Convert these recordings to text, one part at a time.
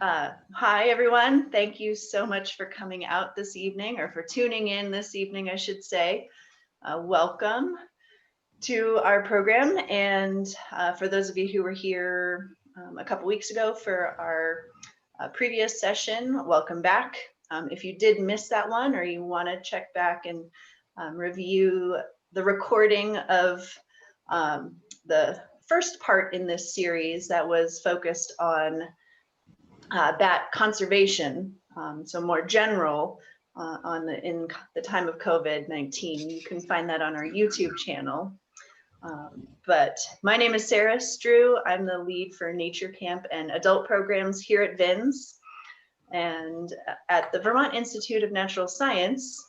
Hi, everyone. Thank you so much for coming out this evening, or for tuning in this evening, I should say. Welcome to our program. And for those of you who were here a couple weeks ago for our previous session, welcome back. If you did miss that one, or you want to check back and review the recording of the first part in this series that was focused on bat conservation, so more general in the time of COVID-19. You can find that on our YouTube channel. But my name is Sarah Strew. I'm the lead for Nature Camp and adult programs here at VINS. And at the Vermont Institute of Natural Science,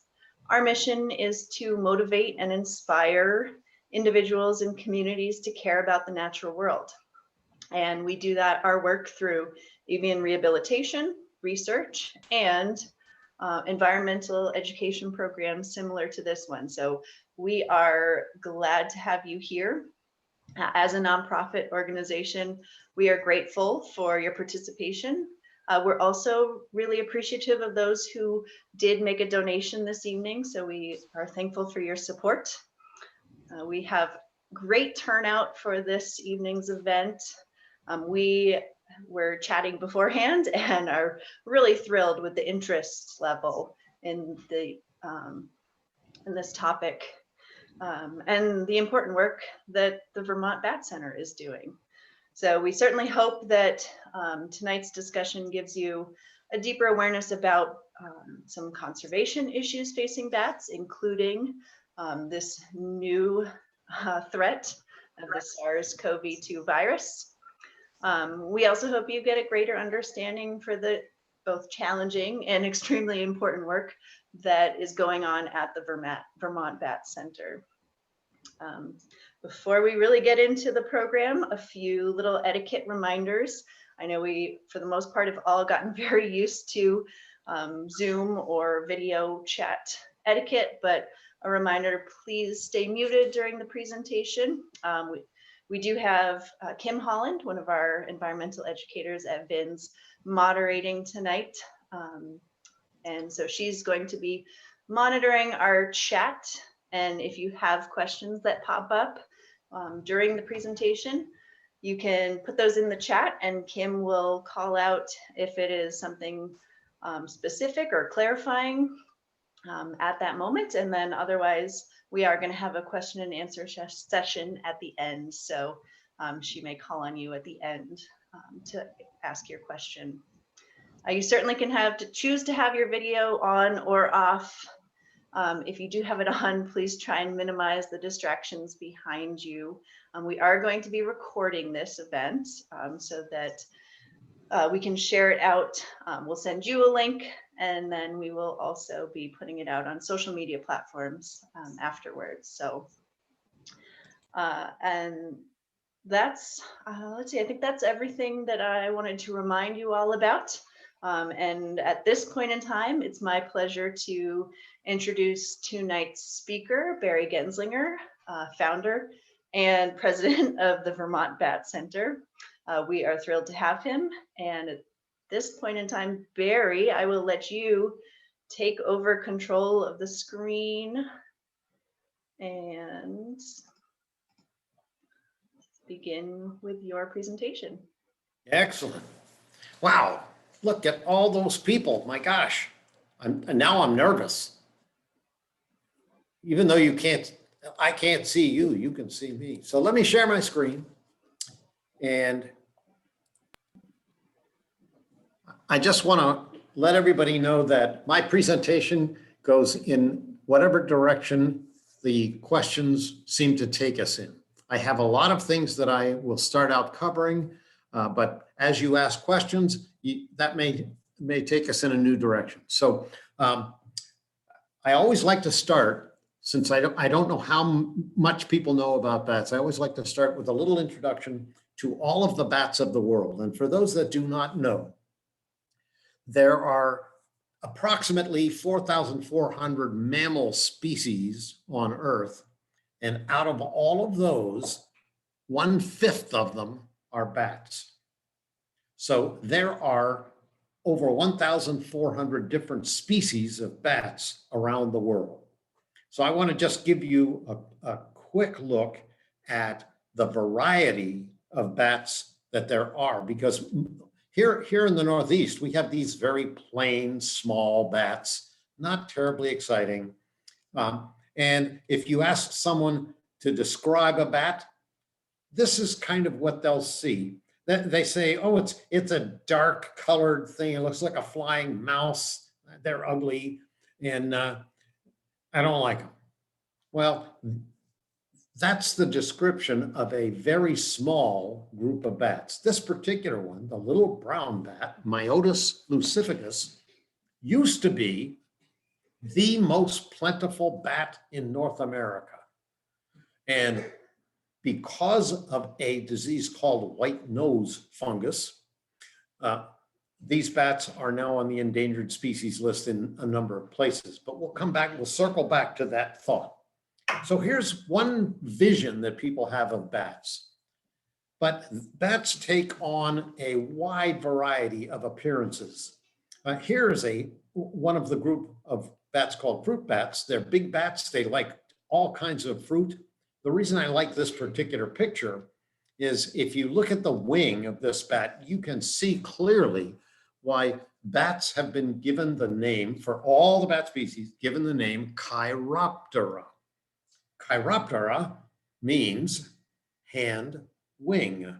our mission is to motivate and inspire individuals and communities to care about the natural world. And we do our work through avian rehabilitation, research, and environmental education programs similar to this one. So we are glad to have you here. As a nonprofit organization, we are grateful for your participation. We're also really appreciative of those who did make a donation this evening, so we are thankful for your support. We have great turnout for this evening's event. We were chatting beforehand and are really thrilled with the interest level in this topic and the important work that the Vermont Bat Center is doing. So we certainly hope that tonight's discussion gives you a deeper awareness about some conservation issues facing bats, including this new threat of the SARS-CoV-2 virus. We also hope you get a greater understanding for the both challenging and extremely important work that is going on at the Vermont Bat Center. Before we really get into the program, a few little etiquette reminders. I know we, for the most part, have all gotten very used to Zoom or video chat etiquette, but a reminder, please stay muted during the presentation. We do have Kim Holland, one of our environmental educators at VINS, moderating tonight. And so she's going to be monitoring our chat. And if you have questions that pop up during the presentation, you can put those in the chat and Kim will call out if it is something specific or clarifying at that moment. And then otherwise, we are going to have a question and answer session at the end. So she may call on you at the end to ask your question. You certainly can choose to have your video on or off. If you do have it on, please try and minimize the distractions behind you. We are going to be recording this event so that we can share it out. We'll send you a link, and then we will also be putting it out on social media platforms afterwards. So, and that's, let's see, I think that's everything that I wanted to remind you all about. And at this point in time, it's my pleasure to introduce tonight's speaker, Barry Genzlinger, founder and president of the Vermont Bat Center. We are thrilled to have him. And at this point in time, Barry, I will let you take over control of the screen and begin with your presentation. Excellent. Wow. Look at all those people. My gosh. Now I'm nervous. Even though I can't see you, you can see me. So let me share my screen. And I just want to let everybody know that my presentation goes in whatever direction the questions seem to take us in. I have a lot of things that I will start out covering, but as you ask questions, that may take us in a new direction. So I always like to start, since I don't know how much people know about bats, I always like to start with a little introduction to all of the bats of the world. And for those that do not know, there are approximately 4,400 mammal species on Earth. And out of all of those, 1/5 of them are bats. So there are over 1,400 different species of bats around the world. So I want to just give you a quick look at the variety of bats that there are, because here in the Northeast, we have these very plain, small bats, not terribly exciting. And if you ask someone to describe a bat, this is kind of what they'll see. They say, oh, it's a dark colored thing. It looks like a flying mouse. They're ugly, and I don't like them. Well, that's the description of a very small group of bats. This particular one, the little brown bat, Myotis lucificus, used to be the most plentiful bat in North America. And because of a disease called white nose fungus, these bats are now on the endangered species list in a number of places, but we'll circle back to that thought. So here's one vision that people have of bats. But bats take on a wide variety of appearances. Here is one of the group of bats called fruit bats. They're big bats. They like all kinds of fruit. The reason I like this particular picture is if you look at the wing of this bat, you can see clearly why bats have been given the name, for all the bat species, given the name Chiroptera. Chiroptera means hand wing.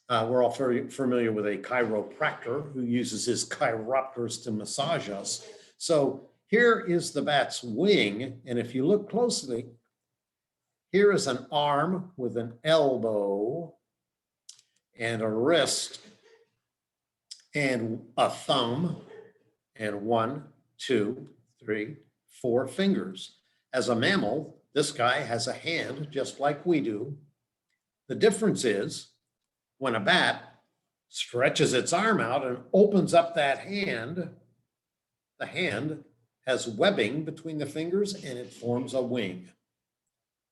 We're all very familiar with a chiropractor who uses his chiropters to massage us. So here is the bat's wing, and if you look closely, here is an arm with an elbow and a wrist and a thumb and 1, 2, 3, 4 fingers. As a mammal, this guy has a hand just like we do. The difference is when a bat stretches its arm out and opens up that hand, the hand has webbing between the fingers and it forms a wing.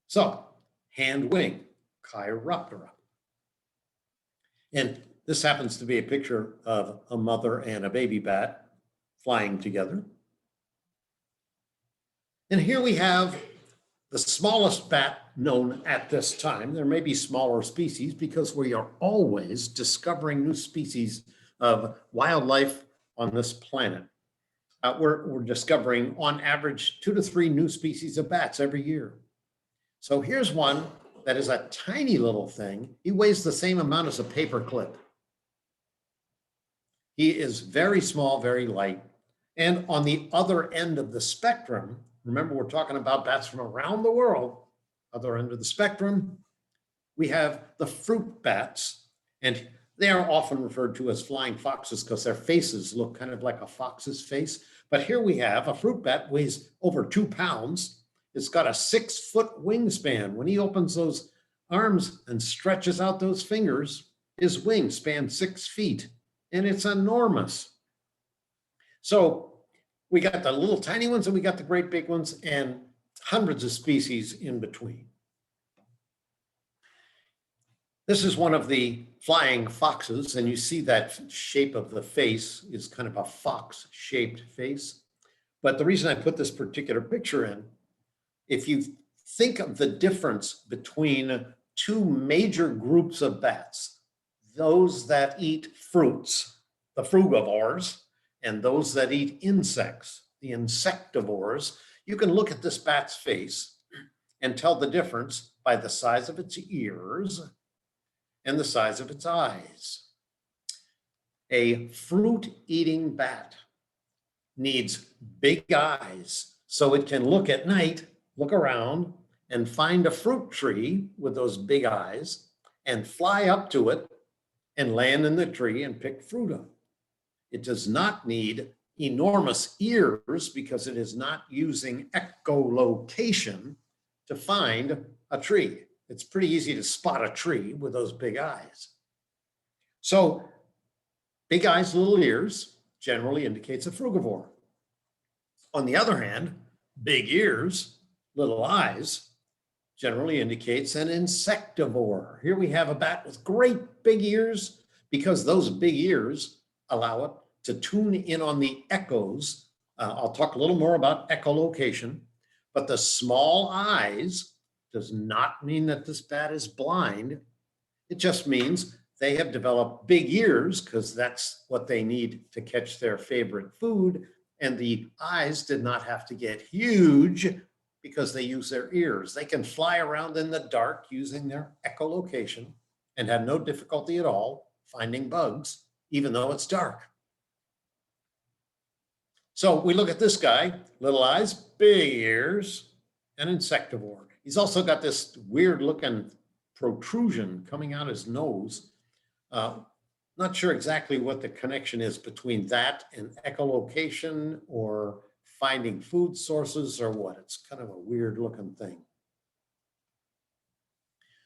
So, hand wing, Chiroptera. And this happens to be a picture of a mother and a baby bat flying together. And here we have the smallest bat known at this time. There may be smaller species because we are always discovering new species of wildlife on this planet. We're discovering on average 2 to 3 new species of bats every year. So here's one that is a tiny little thing. He weighs the same amount as a paper clip. He is very small, very light. And on the other end of the spectrum, remember we're talking about bats from around the world, other end of the spectrum, we have the fruit bats. And they are often referred to as flying foxes because their faces look kind of like a fox's face. But here we have a fruit bat, weighs over 2 pounds. It's got a 6-foot wingspan. When he opens those arms and stretches out those fingers, his wings span 6 feet, and it's enormous. So we got the little tiny ones and we got the great big ones and hundreds of species in between. This is one of the flying foxes, and you see that shape of the face is kind of a fox-shaped face. But the reason I put this particular picture in, if you think of the difference between 2 major groups of bats, those that eat fruits, the frugivores, and those that eat insects, the insectivores, you can look at this bat's face and tell the difference by the size of its ears and the size of its eyes. A fruit-eating bat needs big eyes so it can look at night, look around, and find a fruit tree with those big eyes and fly up to it and land in the tree and pick fruit up. It does not need enormous ears because it is not using echolocation to find a tree. It's pretty easy to spot a tree with those big eyes. So big eyes, little ears generally indicates a frugivore. On the other hand, big ears, little eyes generally indicates an insectivore. Here we have a bat with great big ears because those big ears allow it to tune in on the echoes. I'll talk a little more about echolocation, but the small eyes does not mean that this bat is blind. It just means they have developed big ears because that's what they need to catch their favorite food. And the eyes did not have to get huge because they use their ears. They can fly around in the dark using their echolocation and have no difficulty at all finding bugs, even though it's dark. So we look at this guy, little eyes, big ears, an insectivore. He's also got this weird looking protrusion coming out his nose. Not sure exactly what the connection is between that and echolocation or finding food sources or what. It's kind of a weird looking thing.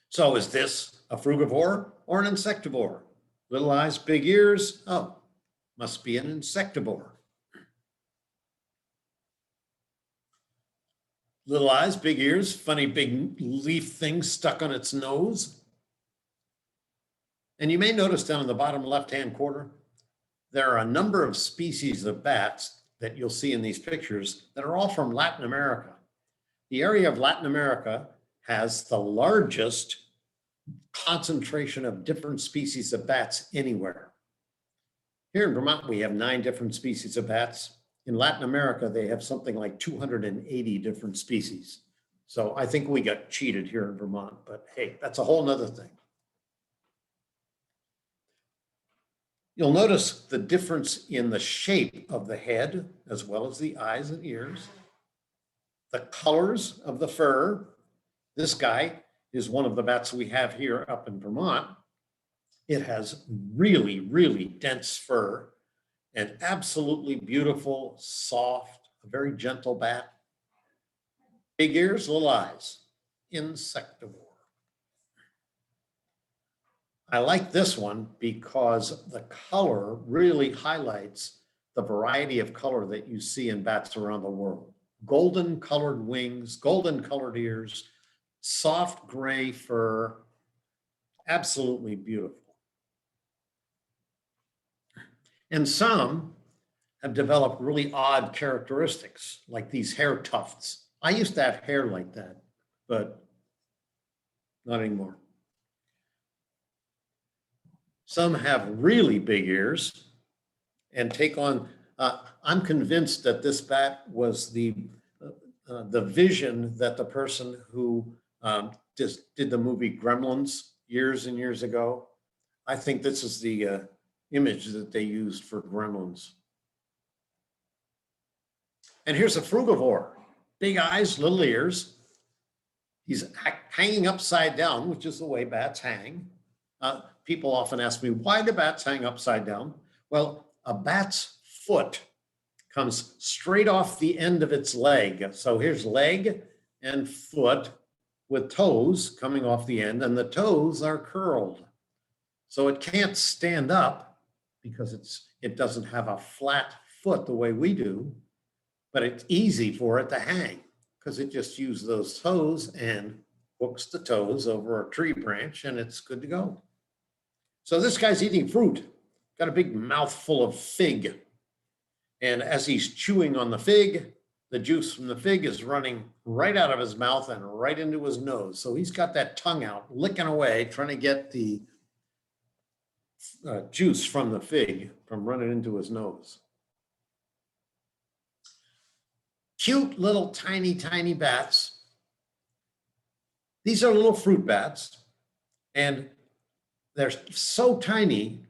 So is this a frugivore or an insectivore? Little eyes, big ears. Oh, must be an insectivore. Little eyes, big ears, funny big leaf thing stuck on its nose. And you may notice down in the bottom left-hand corner, there are a number of species of bats that you'll see in these pictures that are all from Latin America. The area of Latin America has the largest concentration of different species of bats anywhere. Here in Vermont, we have 9 different species of bats. In Latin America, they have something like 280 different species. So I think we got cheated here in Vermont, but hey, that's a whole nother thing. You'll notice the difference in the shape of the head, as well as the eyes and ears, the colors of the fur. This guy is one of the bats we have here up in Vermont. It has really, really dense fur and absolutely beautiful, soft, a very gentle bat. Big ears, little eyes, insectivore. I like this one because the color really highlights the variety of color that you see in bats around the world. Golden colored wings, golden colored ears, soft gray fur, absolutely beautiful. And some have developed really odd characteristics, like these hair tufts. I used to have hair like that, but not anymore. Some have really big ears and take on, I'm convinced that this bat was the vision that the person who just did the movie Gremlins years and years ago. I think this is the image that they used for Gremlins. And here's a frugivore, big eyes, little ears. He's hanging upside down, which is the way bats hang. People often ask me, why do bats hang upside down? Well, a bat's foot comes straight off the end of its leg. So here's leg and foot with toes coming off the end, and the toes are curled. So it can't stand up because it doesn't have a flat foot the way we do, but it's easy for it to hang because it just uses those toes and hooks the toes over a tree branch and it's good to go. So this guy's eating fruit, got a big mouthful of fig. And as he's chewing on the fig, the juice from the fig is running right out of his mouth and right into his nose. So he's got that tongue out, licking away, trying to get the juice from the fig from running into his nose. Cute little tiny, tiny bats. These are little fruit bats, and they're so tiny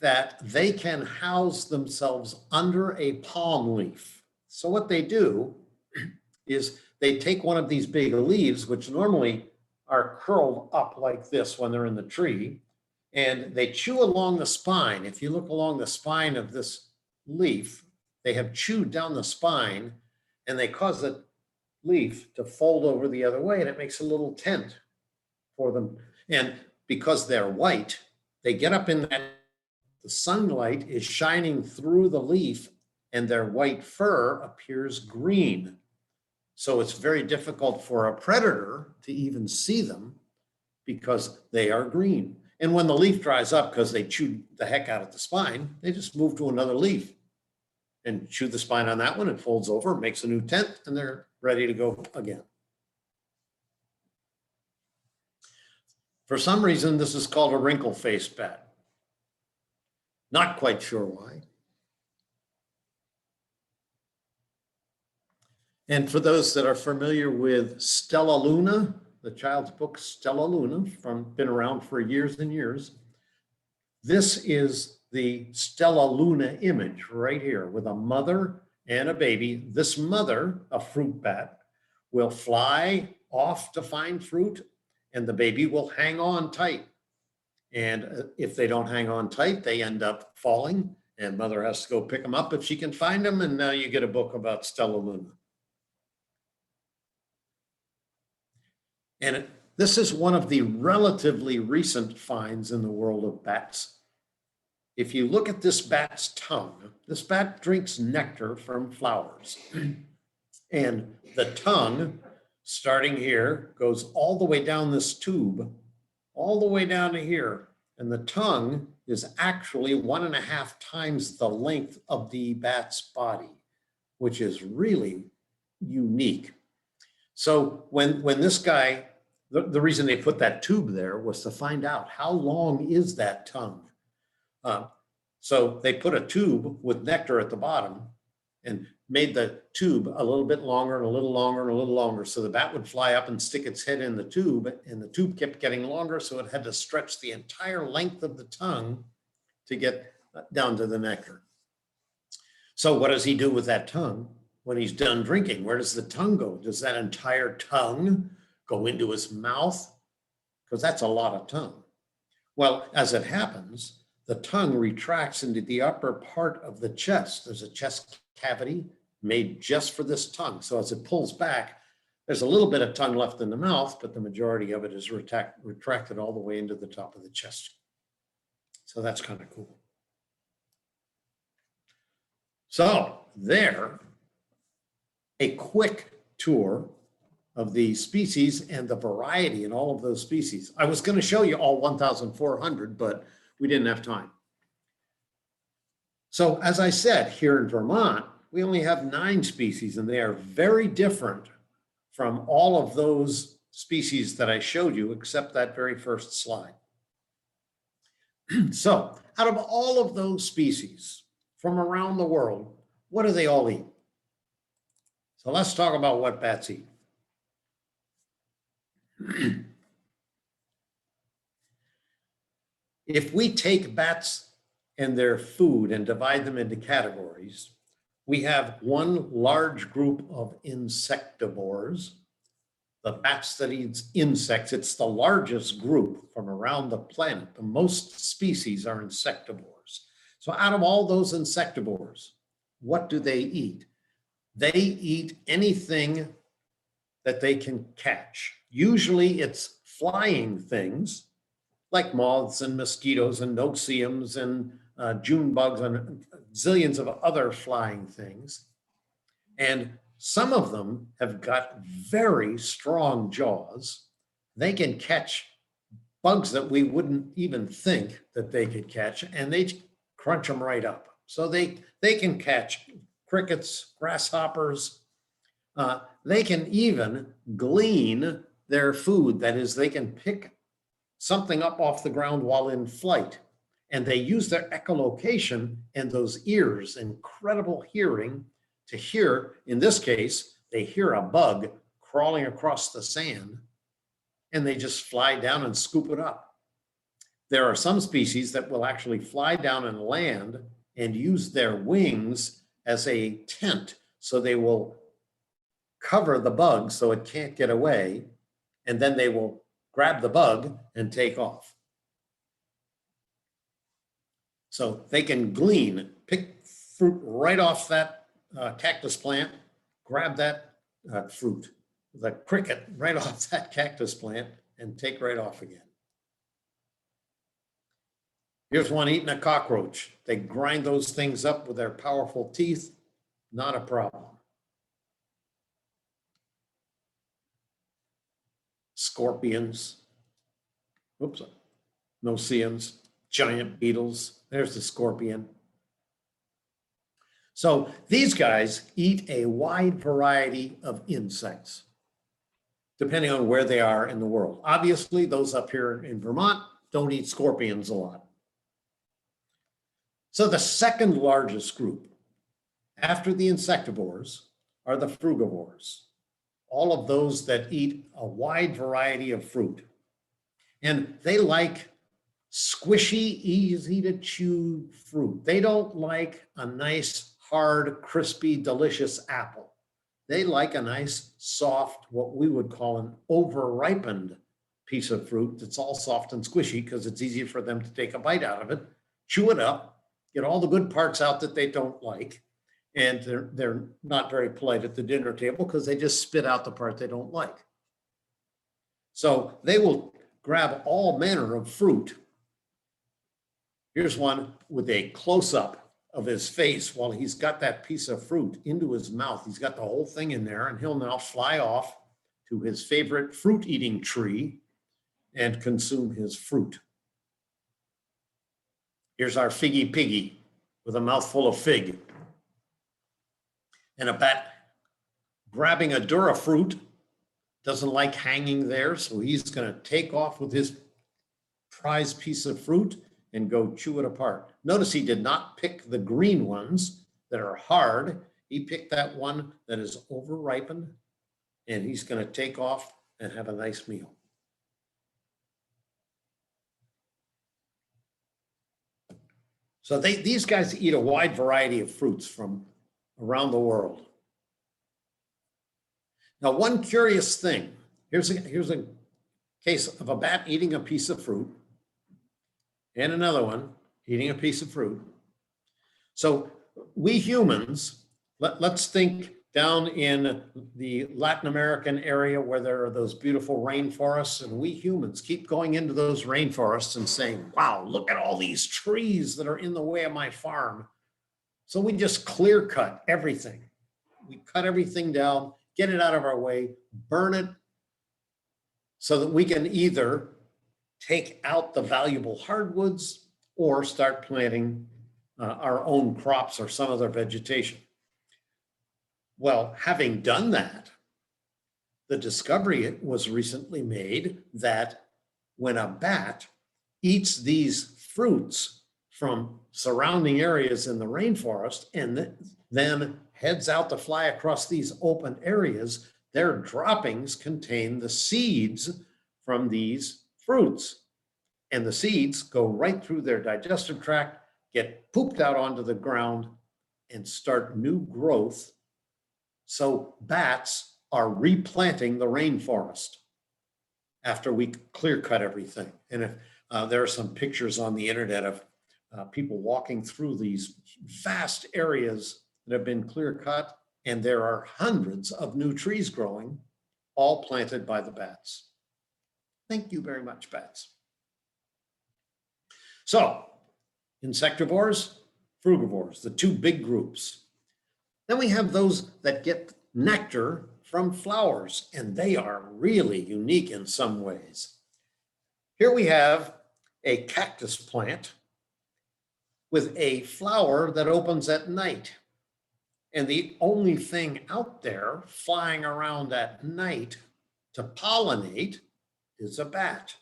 that they can house themselves under a palm leaf. So what they do is they take one of these big leaves, which normally are curled up like this when they're in the tree, and they chew along the spine. If you look along the spine of this leaf, they have chewed down the spine and they cause the leaf to fold over the other way, and it makes a little tent for them. And because they're white, they get up in that, the sunlight is shining through the leaf and their white fur appears green. So it's very difficult for a predator to even see them because they are green. And when the leaf dries up, because they chewed the heck out of the spine, they just move to another leaf and chew the spine on that one. It folds over, makes a new tent, and they're ready to go again. For some reason, this is called a wrinkle-faced bat. Not quite sure why. And for those that are familiar with Stella Luna, the child's book Stella Luna, been around for years and years, this is the Stella Luna image right here with a mother and a baby. This mother, a fruit bat, will fly off to find fruit, and the baby will hang on tight. And if they don't hang on tight, they end up falling, and mother has to go pick them up if she can find them. And now you get a book about Stella Luna. And this is one of the relatively recent finds in the world of bats. If you look at this bat's tongue, this bat drinks nectar from flowers. And the tongue, starting here, goes all the way down this tube, all the way down to here. And the tongue is actually 1.5 times the length of the bat's body, which is really unique. So when this guy, the reason they put that tube there was to find out how long is that tongue. So they put a tube with nectar at the bottom and made the tube a little bit longer and a little longer and a little longer. So the bat would fly up and stick its head in the tube, and the tube kept getting longer. So it had to stretch the entire length of the tongue to get down to the nectar. So what does he do with that tongue when he's done drinking? Where does the tongue go? Does that entire tongue go into his mouth? Because that's a lot of tongue. Well, as it happens, the tongue retracts into the upper part of the chest. There's a chest cavity made just for this tongue. So as it pulls back, there's a little bit of tongue left in the mouth, but the majority of it is retracted all the way into the top of the chest. So that's kind of cool. So there, a quick tour of the species and the variety in all of those species. I was going to show you all 1,400, but we didn't have time. So as I said, here in Vermont, we only have 9 species, and they are very different from all of those species that I showed you, except that very first slide. So out of all of those species from around the world, what do they all eat? So let's talk about what bats eat. If we take bats and their food and divide them into categories, we have one large group of insectivores, the bats that eat insects. It's the largest group from around the planet. The most species are insectivores. So out of all those insectivores, what do they eat? They eat anything that they can catch. Usually it's flying things like moths and mosquitoes and no-see-ums and June bugs and zillions of other flying things. And some of them have got very strong jaws. They can catch bugs that we wouldn't even think that they could catch, and they crunch them right up. So they can catch crickets, grasshoppers. They can even glean their food. That is, they can pick something up off the ground while in flight. And they use their echolocation and those ears, incredible hearing, to hear. In this case, they hear a bug crawling across the sand, and they just fly down and scoop it up. There are some species that will actually fly down and land and use their wings as a tent. So they will cover the bug so it can't get away, and then they will grab the bug and take off. So they can glean, pick fruit right off that cactus plant, grab that fruit, the cricket right off that cactus plant, and take right off again. Here's one eating a cockroach. They grind those things up with their powerful teeth, not a problem. Scorpions. Oops. no-see-ums, giant beetles. There's the scorpion. So these guys eat a wide variety of insects, depending on where they are in the world. Obviously, those up here in Vermont don't eat scorpions a lot. So the second largest group after the insectivores are the frugivores, all of those that eat a wide variety of fruit. And they like squishy, easy to chew fruit. They don't like a nice, hard, crispy, delicious apple. They like a nice, soft, what we would call an over-ripened piece of fruit that's all soft and squishy because it's easier for them to take a bite out of it, chew it up, get all the good parts out that they don't like, and they're not very polite at the dinner table because they just spit out the part they don't like. So they will grab all manner of fruit. Here's one with a close-up of his face while he's got that piece of fruit into his mouth. He's got the whole thing in there, and he'll now fly off to his favorite fruit-eating tree and consume his fruit. Here's our figgy piggy with a mouthful of fig. And a bat grabbing a Dura fruit doesn't like hanging there, so he's going to take off with his prized piece of fruit and go chew it apart. Notice he did not pick the green ones that are hard. He picked that one that is over-ripened, and he's going to take off and have a nice meal. So these guys eat a wide variety of fruits from around the world. Now, one curious thing, here's a case of a bat eating a piece of fruit and another one eating a piece of fruit. So we humans, let's think down in the Latin American area where there are those beautiful rainforests, and we humans keep going into those rainforests and saying, wow, look at all these trees that are in the way of my farm. So we just clear cut everything. We cut everything down, get it out of our way, burn it so that we can either take out the valuable hardwoods or start planting our own crops or some other vegetation. Well, having done that, the discovery was recently made that when a bat eats these fruits from surrounding areas in the rainforest and then heads out to fly across these open areas, their droppings contain the seeds from these fruits. And the seeds go right through their digestive tract, get pooped out onto the ground, and start new growth. So bats are replanting the rainforest after we clear cut everything. And if there are some pictures on the internet of people walking through these vast areas that have been clear cut, and there are hundreds of new trees growing, all planted by the bats. Thank you very much, bats. So, insectivores, frugivores, the two big groups. Then we have those that get nectar from flowers, and they are really unique in some ways. Here we have a cactus plant with a flower that opens at night. And the only thing out there flying around at night to pollinate is a bat.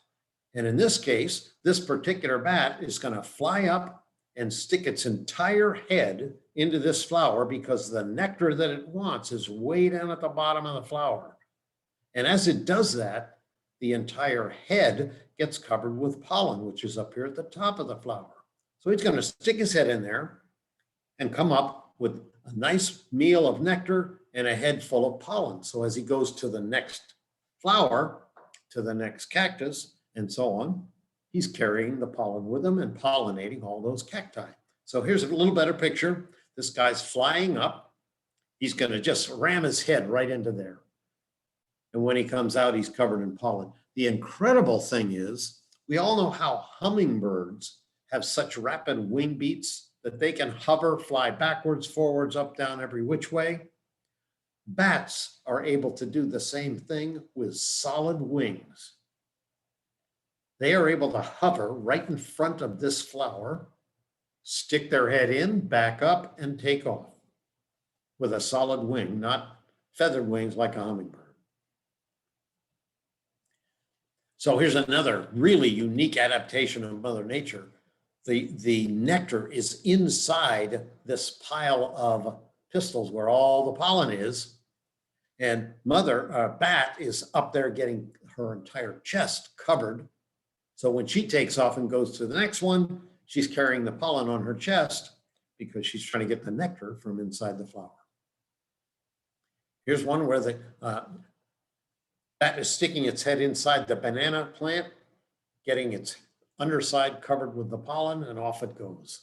And in this case, this particular bat is going to fly up and stick its entire head into this flower because the nectar that it wants is way down at the bottom of the flower. And as it does that, the entire head gets covered with pollen, which is up here at the top of the flower. So he's going to stick his head in there and come up with a nice meal of nectar and a head full of pollen. So as he goes to the next flower, to the next cactus, and so on, he's carrying the pollen with him and pollinating all those cacti. So here's a little better picture. This guy's flying up. He's going to just ram his head right into there. And when he comes out, he's covered in pollen. The incredible thing is, we all know how hummingbirds have such rapid wing beats that they can hover, fly backwards, forwards, up, down, every which way. Bats are able to do the same thing with solid wings. they are able to hover right in front of this flower, stick their head in, back up, and take off with a solid wing, not feathered wings like a hummingbird. So here's another really unique adaptation of Mother Nature. The nectar is inside this pile of pistils where all the pollen is, and bat is up there getting her entire chest covered. So when she takes off and goes to the next one, she's carrying the pollen on her chest because she's trying to get the nectar from inside the flower. Here's one where the bat is sticking its head inside the banana plant, getting its underside covered with the pollen, and off it goes.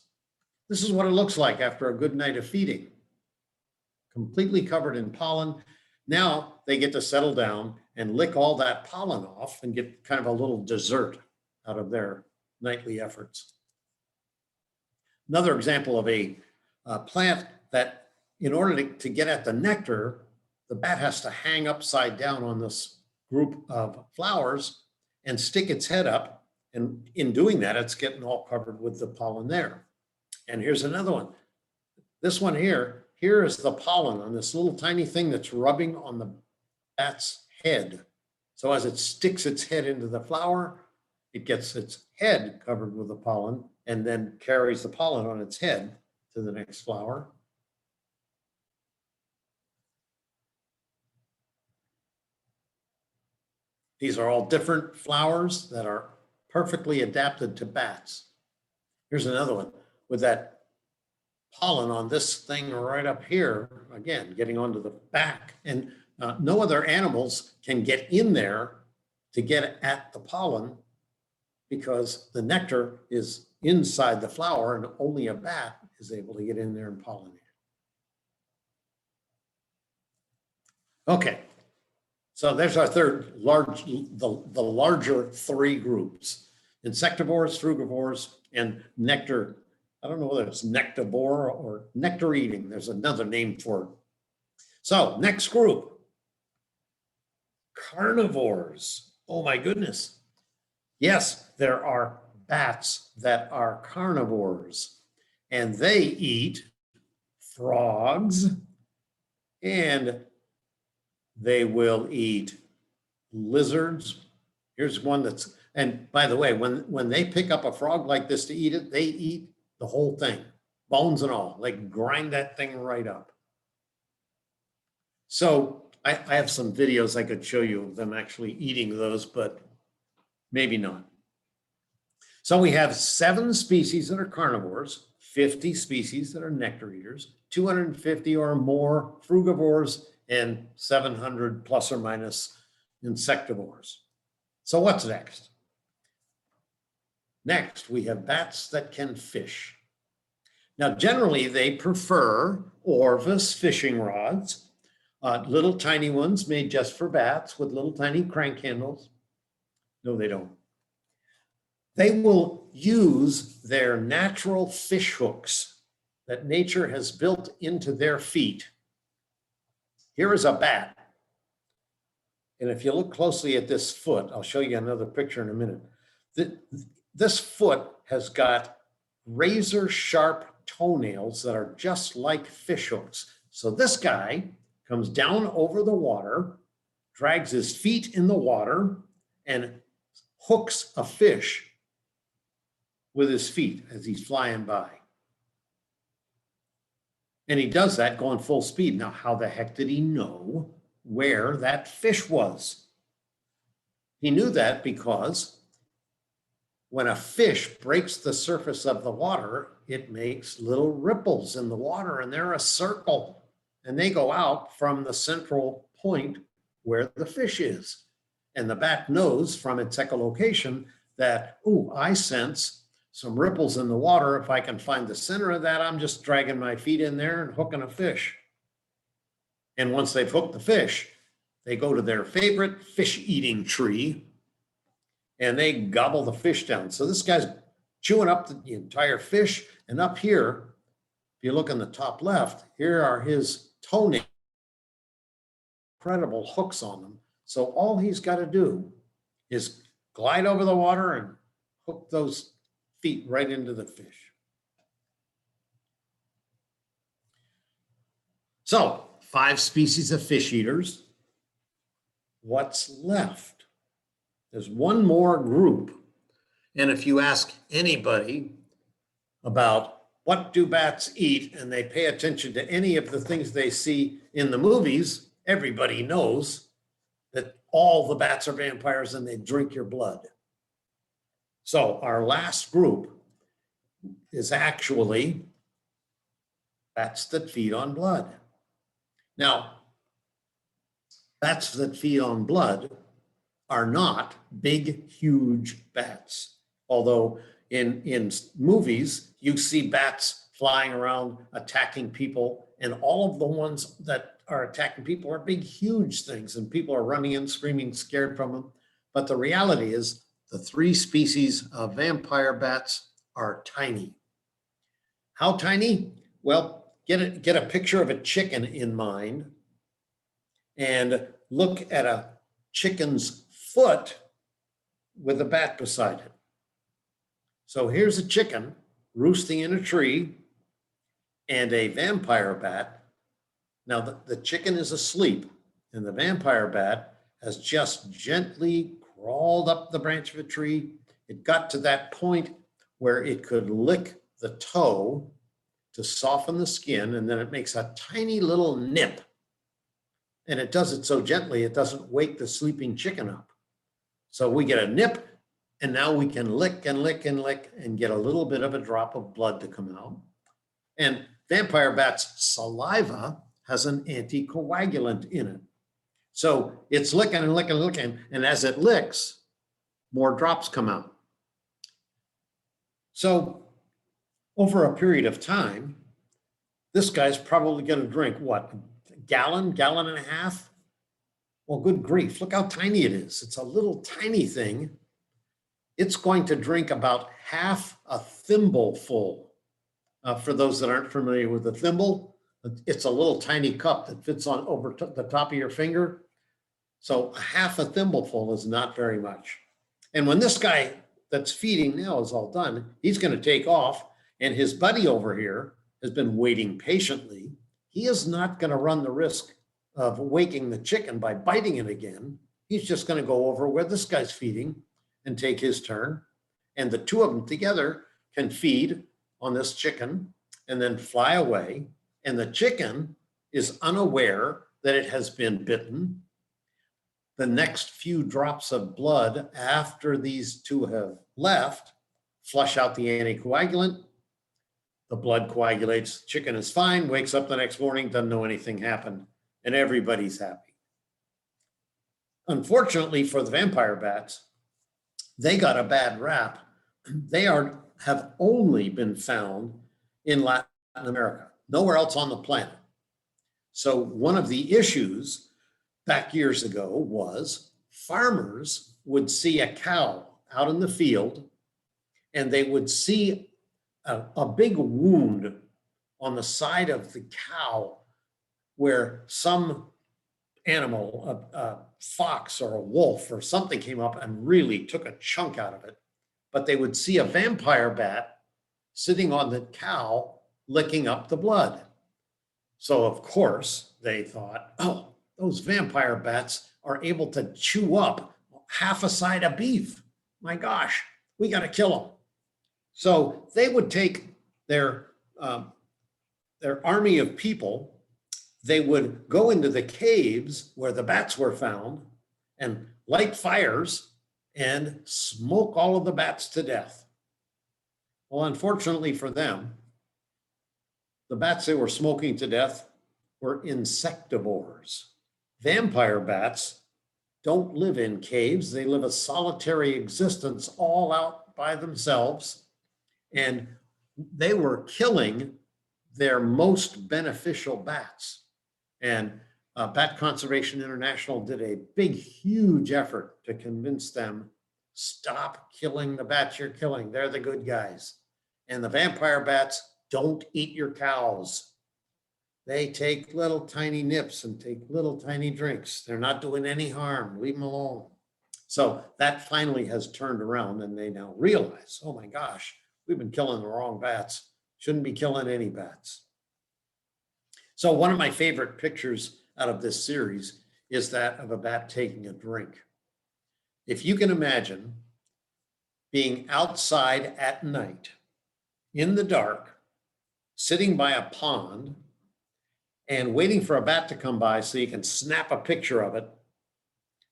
This is what it looks like after a good night of feeding. Completely covered in pollen. Now they get to settle down and lick all that pollen off and get kind of a little dessert out of their nightly efforts. Another example of a plant that, in order to get at the nectar, the bat has to hang upside down on this group of flowers and stick its head up. And in doing that, it's getting all covered with the pollen there. And here's another one. This one here is the pollen on this little tiny thing that's rubbing on the bat's head. So as it sticks its head into the flower, it gets its head covered with the pollen and then carries the pollen on its head to the next flower. These are all different flowers that are perfectly adapted to bats. Here's another one with that pollen on this thing right up here, again, getting onto the back. And no other animals can get in there to get at the pollen because the nectar is inside the flower and only a bat is able to get in there and pollinate. Okay, so there's our third the larger three groups: Insectivores, Frugivores, and nectar. I don't know whether it's nectivore or nectar eating. There's another name for it. So next group, carnivores. Oh my goodness. Yes, there are bats that are carnivores, and they eat frogs, and they will eat lizards. Here's one that's, and by the way, when they pick up a frog like this to eat it, they eat the whole thing, bones and all. They grind that thing right up. So I have some videos I could show you of them actually eating those, but maybe not. So we have 7 species that are carnivores, 50 species that are nectar eaters, 250 or more frugivores, and 700 plus or minus insectivores. So what's next? Next, we have bats that can fish. Now, generally, they prefer Orvis fishing rods, little tiny ones made just for bats with little tiny crank handles. No, they don't. They will use their natural fish hooks that nature has built into their feet. Here is a bat. And if you look closely at this foot, I'll show you another picture in a minute. This foot has got razor sharp toenails that are just like fish hooks. So this guy comes down over the water, drags his feet in the water, and hooks a fish with his feet as he's flying by. And he does that going full speed. Now, how the heck did he know where that fish was? He knew that because when a fish breaks the surface of the water, it makes little ripples in the water, and they're a circle. And they go out from the central point where the fish is. And the bat knows from its echolocation that, ooh, I sense some ripples in the water. If I can find the center of that, I'm just dragging my feet in there and hooking a fish. And once they've hooked the fish, they go to their favorite fish eating tree and they gobble the fish down. So this guy's chewing up the entire fish. And up here, if you look in the top left, here are his toenails, incredible hooks on them. So all he's got to do is glide over the water and hook those feet right into the fish. So 5 species of fish eaters. What's left? There's one more group. And if you ask anybody about what do bats eat, and they pay attention to any of the things they see in the movies, everybody knows that all the bats are vampires and they drink your blood. So our last group is actually bats that feed on blood. Now, bats that feed on blood are not big, huge bats. Although in movies, you see bats flying around attacking people, and all of the ones that are attacking people are big, huge things, and people are running in, screaming, scared from them. But the reality is the 3 species of vampire bats are tiny. How tiny? Well, get a picture of a chicken in mind and look at a chicken's foot with a bat beside it. So here's a chicken roosting in a tree and a vampire bat. Now the chicken is asleep and the vampire bat has just gently crawled up the branch of a tree. It got to that point where it could lick the toe to soften the skin, and then it makes a tiny little nip. And it does it so gently, it doesn't wake the sleeping chicken up. So we get a nip, and now we can lick and lick and lick and get a little bit of a drop of blood to come out. And vampire bats' saliva has an anticoagulant in it. So it's licking and licking and licking, and as it licks, more drops come out. So over a period of time, this guy's probably going to drink what, a gallon and a half? Well, good grief, look how tiny it is. It's a little tiny thing. It's going to drink about half a thimbleful. For those that aren't familiar with a thimble, it's a little tiny cup that fits on over the top of your finger. So half a thimbleful is not very much. And when this guy that's feeding now is all done, he's going to take off, and his buddy over here has been waiting patiently. He is not going to run the risk of waking the chicken by biting it again. He's just going to go over where this guy's feeding and take his turn. And the 2 of them together can feed on this chicken and then fly away. And the chicken is unaware that it has been bitten. The next few drops of blood after these 2 have left flush out the anticoagulant. The blood coagulates, chicken is fine, wakes up the next morning, doesn't know anything happened, and everybody's happy. Unfortunately for the vampire bats, they got a bad rap. They have only been found in Latin America, nowhere else on the planet. So one of the issues back years ago was farmers would see a cow out in the field and they would see a big wound on the side of the cow where some animal, a fox or a wolf or something came up and really took a chunk out of it. But they would see a vampire bat sitting on the cow licking up the blood. So of course they thought, oh, those vampire bats are able to chew up half a side of beef. My gosh, we got to kill them. So they would take their army of people, they would go into the caves where the bats were found and light fires and smoke all of the bats to death. Well, unfortunately for them, the bats they were smoking to death were insectivores. Vampire bats don't live in caves. They live a solitary existence all out by themselves. And they were killing their most beneficial bats. And Bat Conservation International did a big, huge effort to convince them, stop killing the bats you're killing. They're the good guys. And the vampire bats don't eat your cows. They take little tiny nips and take little tiny drinks. They're not doing any harm. Leave them alone. So that finally has turned around and they now realize, oh my gosh, we've been killing the wrong bats. Shouldn't be killing any bats. So one of my favorite pictures out of this series is that of a bat taking a drink. If you can imagine being outside at night in the dark, sitting by a pond and waiting for a bat to come by so you can snap a picture of it,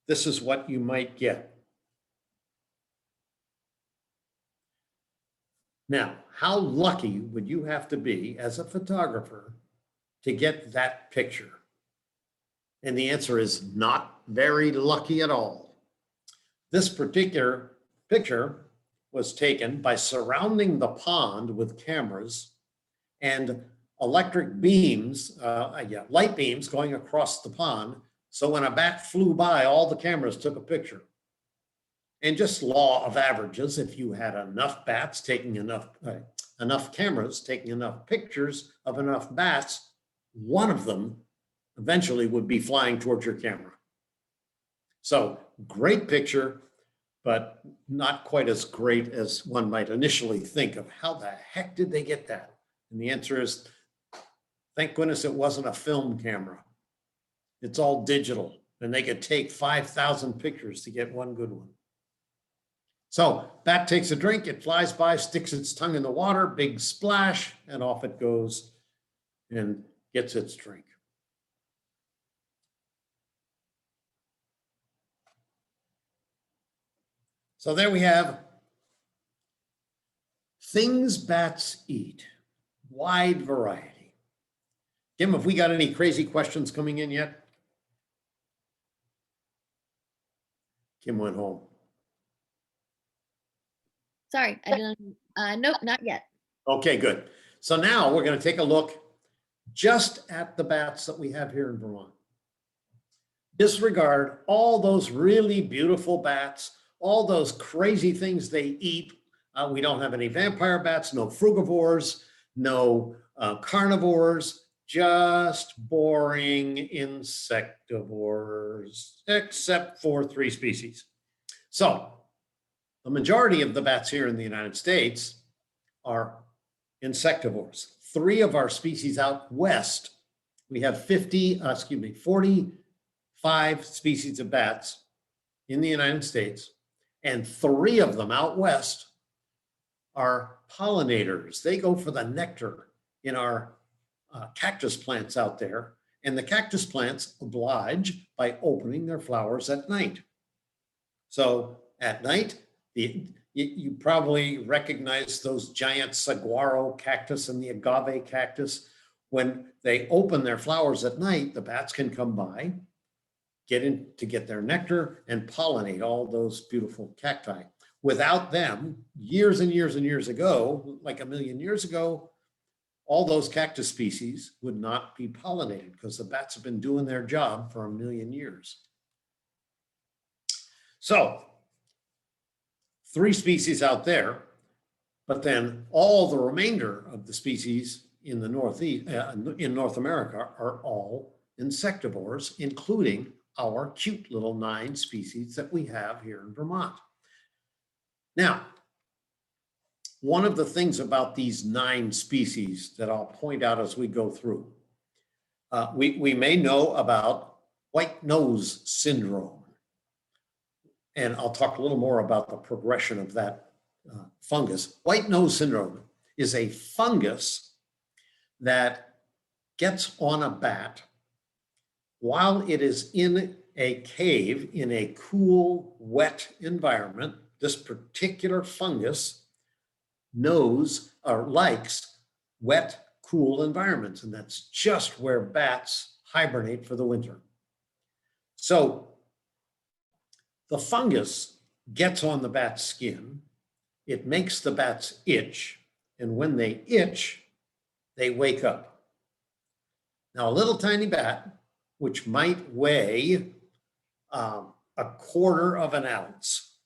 this is what you might get. Now, how lucky would you have to be as a photographer to get that picture? And the answer is not very lucky at all. This particular picture was taken by surrounding the pond with cameras and electric beams, light beams going across the pond. So when a bat flew by, all the cameras took a picture. And just law of averages, if you had enough bats taking enough cameras taking enough pictures of enough bats, one of them eventually would be flying towards your camera. So great picture, but not quite as great as one might initially think of how the heck did they get that? And the answer is, thank goodness it wasn't a film camera. It's all digital, and they could take 5,000 pictures to get one good one. So bat takes a drink, it flies by, sticks its tongue in the water, big splash, and off it goes and gets its drink. So there we have things bats eat, wide variety. Kim, have we got any crazy questions coming in yet? Kim went home. Sorry, I didn't. Nope, not yet. Okay, good. So now we're going to take a look just at the bats that we have here in Vermont. Disregard all those really beautiful bats, all those crazy things they eat. We don't have any vampire bats, no frugivores, no carnivores, just boring insectivores, except for 3 species. So the majority of the bats here in the United States are insectivores. 3 of our species out west, we have 45 species of bats in the United States, and 3 of them out west are pollinators. They go for the nectar in our cactus plants out there, and the cactus plants oblige by opening their flowers at night. So at night, you probably recognize those giant saguaro cactus and the agave cactus. When they open their flowers at night, the bats can come by, get in to get their nectar and pollinate all those beautiful cacti. Without them, years and years and years ago, like 1 million years ago, all those cactus species would not be pollinated because the bats have been doing their job for 1 million years. So 3 species out there, but then all the remainder of the species in the Northeast, in North America, are all insectivores, including our cute little 9 species that we have here in Vermont. Now, one of the things about these 9 species that I'll point out as we go through, we may know about white nose syndrome. And I'll talk a little more about the progression of that fungus. White nose syndrome is a fungus that gets on a bat while it is in a cave in a cool, wet environment. This particular fungus knows or likes wet, cool environments, and that's just where bats hibernate for the winter. So the fungus gets on the bat's skin, it makes the bats itch, and when they itch, they wake up. Now, a little tiny bat, which might weigh 1/4 of an ounce,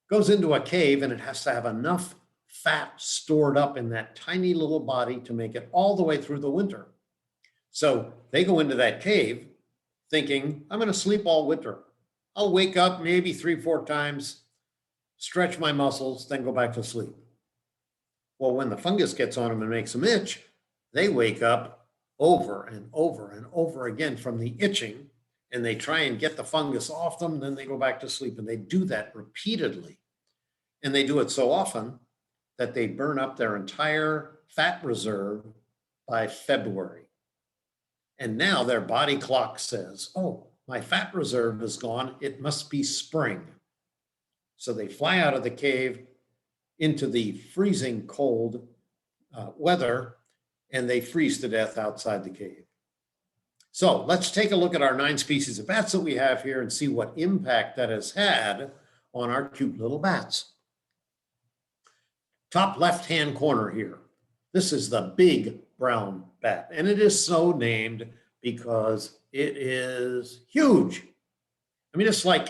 goes into a cave and it has to have enough fat stored up in that tiny little body to make it all the way through the winter. So they go into that cave thinking, I'm going to sleep all winter. I'll wake up maybe 3-4 times, stretch my muscles, then go back to sleep. Well, when the fungus gets on them and makes them itch, they wake up over and over and over again from the itching, and they try and get the fungus off them, then they go back to sleep, and they do that repeatedly. And they do it so often that they burn up their entire fat reserve by February. And now their body clock says, oh, my fat reserve is gone. It must be spring. So they fly out of the cave into the freezing cold weather, and they freeze to death outside the cave. So let's take a look at our 9 species of bats that we have here and see what impact that has had on our cute little bats. Top left-hand corner here. This is the big brown bat, and it is so named because it is huge. I mean, it's like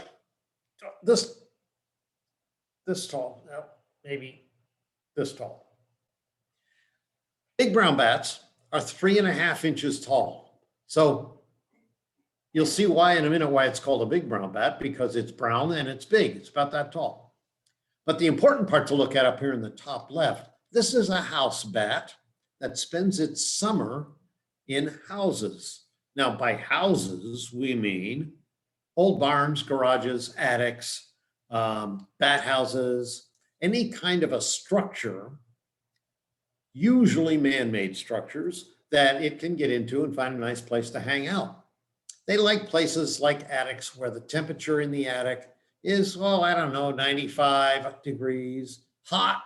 this tall, maybe this tall. Big brown bats are 3.5 inches tall. So you'll see why in a minute why it's called a big brown bat, because it's brown and it's big. It's about that tall. But the important part to look at up here in the top left, this is a house bat that spends its summer in houses. Now, by houses, we mean old barns, garages, attics, bat houses, any kind of a structure, usually man-made structures, that it can get into and find a nice place to hang out. They like places like attics where the temperature in the attic is, well, I don't know, 95 degrees, hot.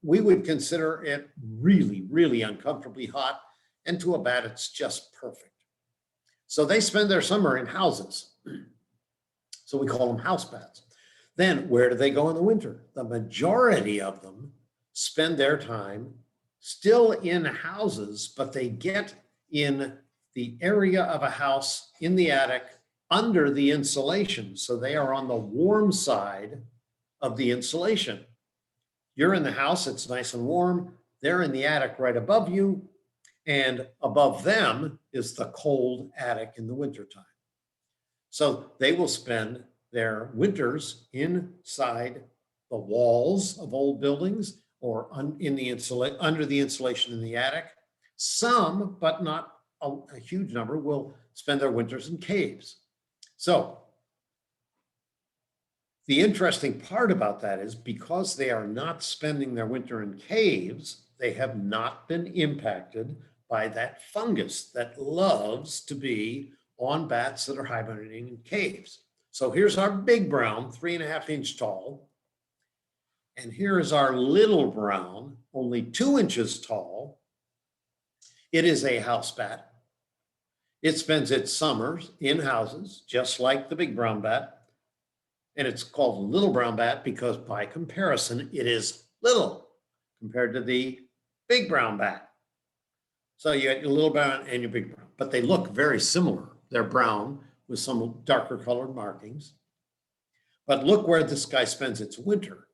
We would consider it really, really uncomfortably hot. And to a bat, it's just perfect. So they spend their summer in houses. So we call them house bats. Then where do they go in the winter? The majority of them spend their time still in houses, but they get in the area of a house in the attic under the insulation. So they are on the warm side of the insulation. You're in the house, it's nice and warm. They're in the attic right above you. And above them is the cold attic in the wintertime. So they will spend their winters inside the walls of old buildings or under the insulation in the attic. Some, but not a huge number, will spend their winters in caves. So the interesting part about that is because they are not spending their winter in caves, they have not been impacted by that fungus that loves to be on bats that are hibernating in caves. So here's our big brown, 3.5 inch tall. And here is our little brown, only 2 inches tall. It is a house bat. It spends its summers in houses, just like the big brown bat. And it's called little brown bat because by comparison, it is little compared to the big brown bat. So you got your little brown and your big brown, but they look very similar. They're brown with some darker colored markings. But look where this guy spends its winter.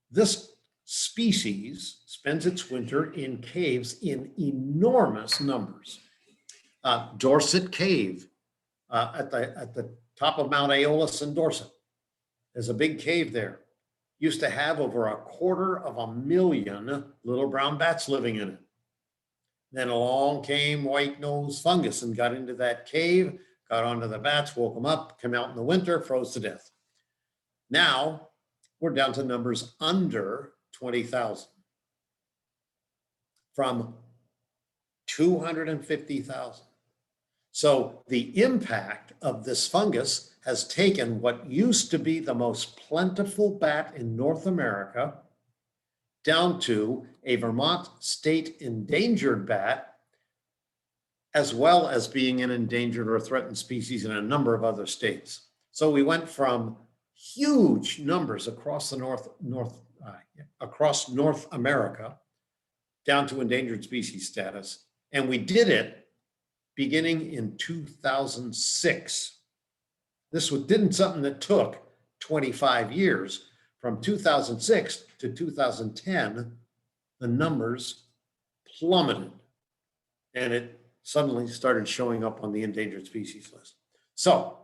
This species spends its winter in caves in enormous numbers. Dorset Cave at the top of Mount Aeolus in Dorset. There's a big cave there. Used to have over 250,000 little brown bats living in it. Then along came white-nosed fungus and got into that cave, got onto the bats, woke them up, came out in the winter, froze to death. Now we're down to numbers under 20,000 from 250,000. So the impact of this fungus has taken what used to be the most plentiful bat in North America down to a Vermont state endangered bat, as well as being an endangered or threatened species in a number of other states. So we went from huge numbers across across North America down to endangered species status. And we did it beginning in 2006. This didn't something that took 25 years. From 2006 to 2010, the numbers plummeted and it suddenly started showing up on the endangered species list. So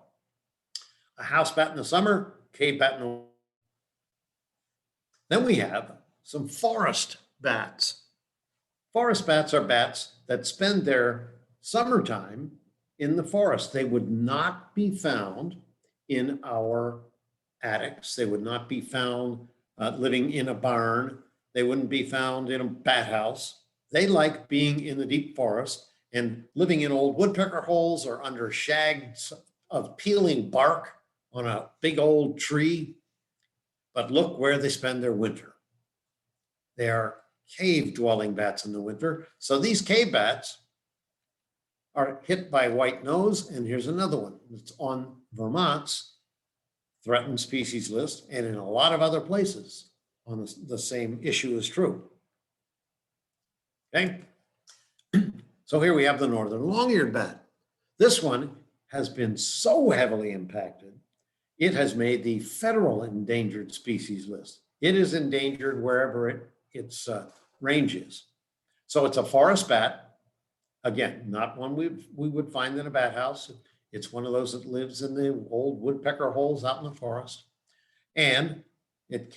a house bat in the summer, cave bat in the winter. Then we have some forest bats. Forest bats are bats that spend their summertime in the forest. They would not be found in our attics. They would not be found living in a barn. They wouldn't be found in a bat house. They like being in the deep forest and living in old woodpecker holes or under shags of peeling bark on a big old tree. But look where they spend their winter. They are cave dwelling bats in the winter. So these cave bats are hit by white nose. And here's another one that's on Vermont's threatened species list, and in a lot of other places on the same issue is true. Okay. So here we have the northern long-eared bat. This one has been so heavily impacted, it has made the federal endangered species list. It is endangered wherever its range is. So it's a forest bat. Again, not one we would find in a bat house. It's one of those that lives in the old woodpecker holes out in the forest. And it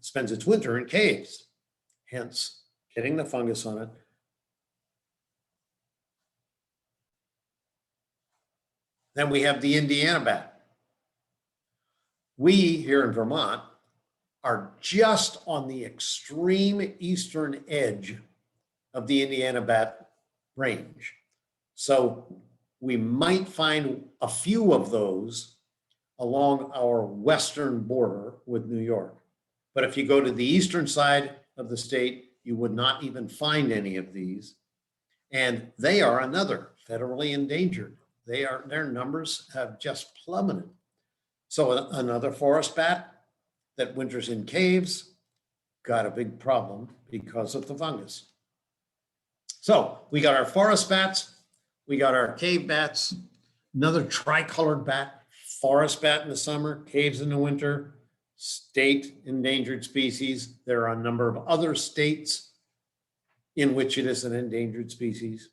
spends its winter in caves, hence getting the fungus on it. Then we have the Indiana bat. We here in Vermont are just on the extreme eastern edge of the Indiana bat range. So we might find a few of those along our western border with New York. But if you go to the eastern side of the state, you would not even find any of these. And they are another federally endangered. Their numbers have just plummeted. So another forest bat that winters in caves got a big problem because of the fungus. So we got our forest bats, we got our cave bats, another tricolored bat, forest bat in the summer, caves in the winter, state endangered species. There are a number of other states in which it is an endangered species.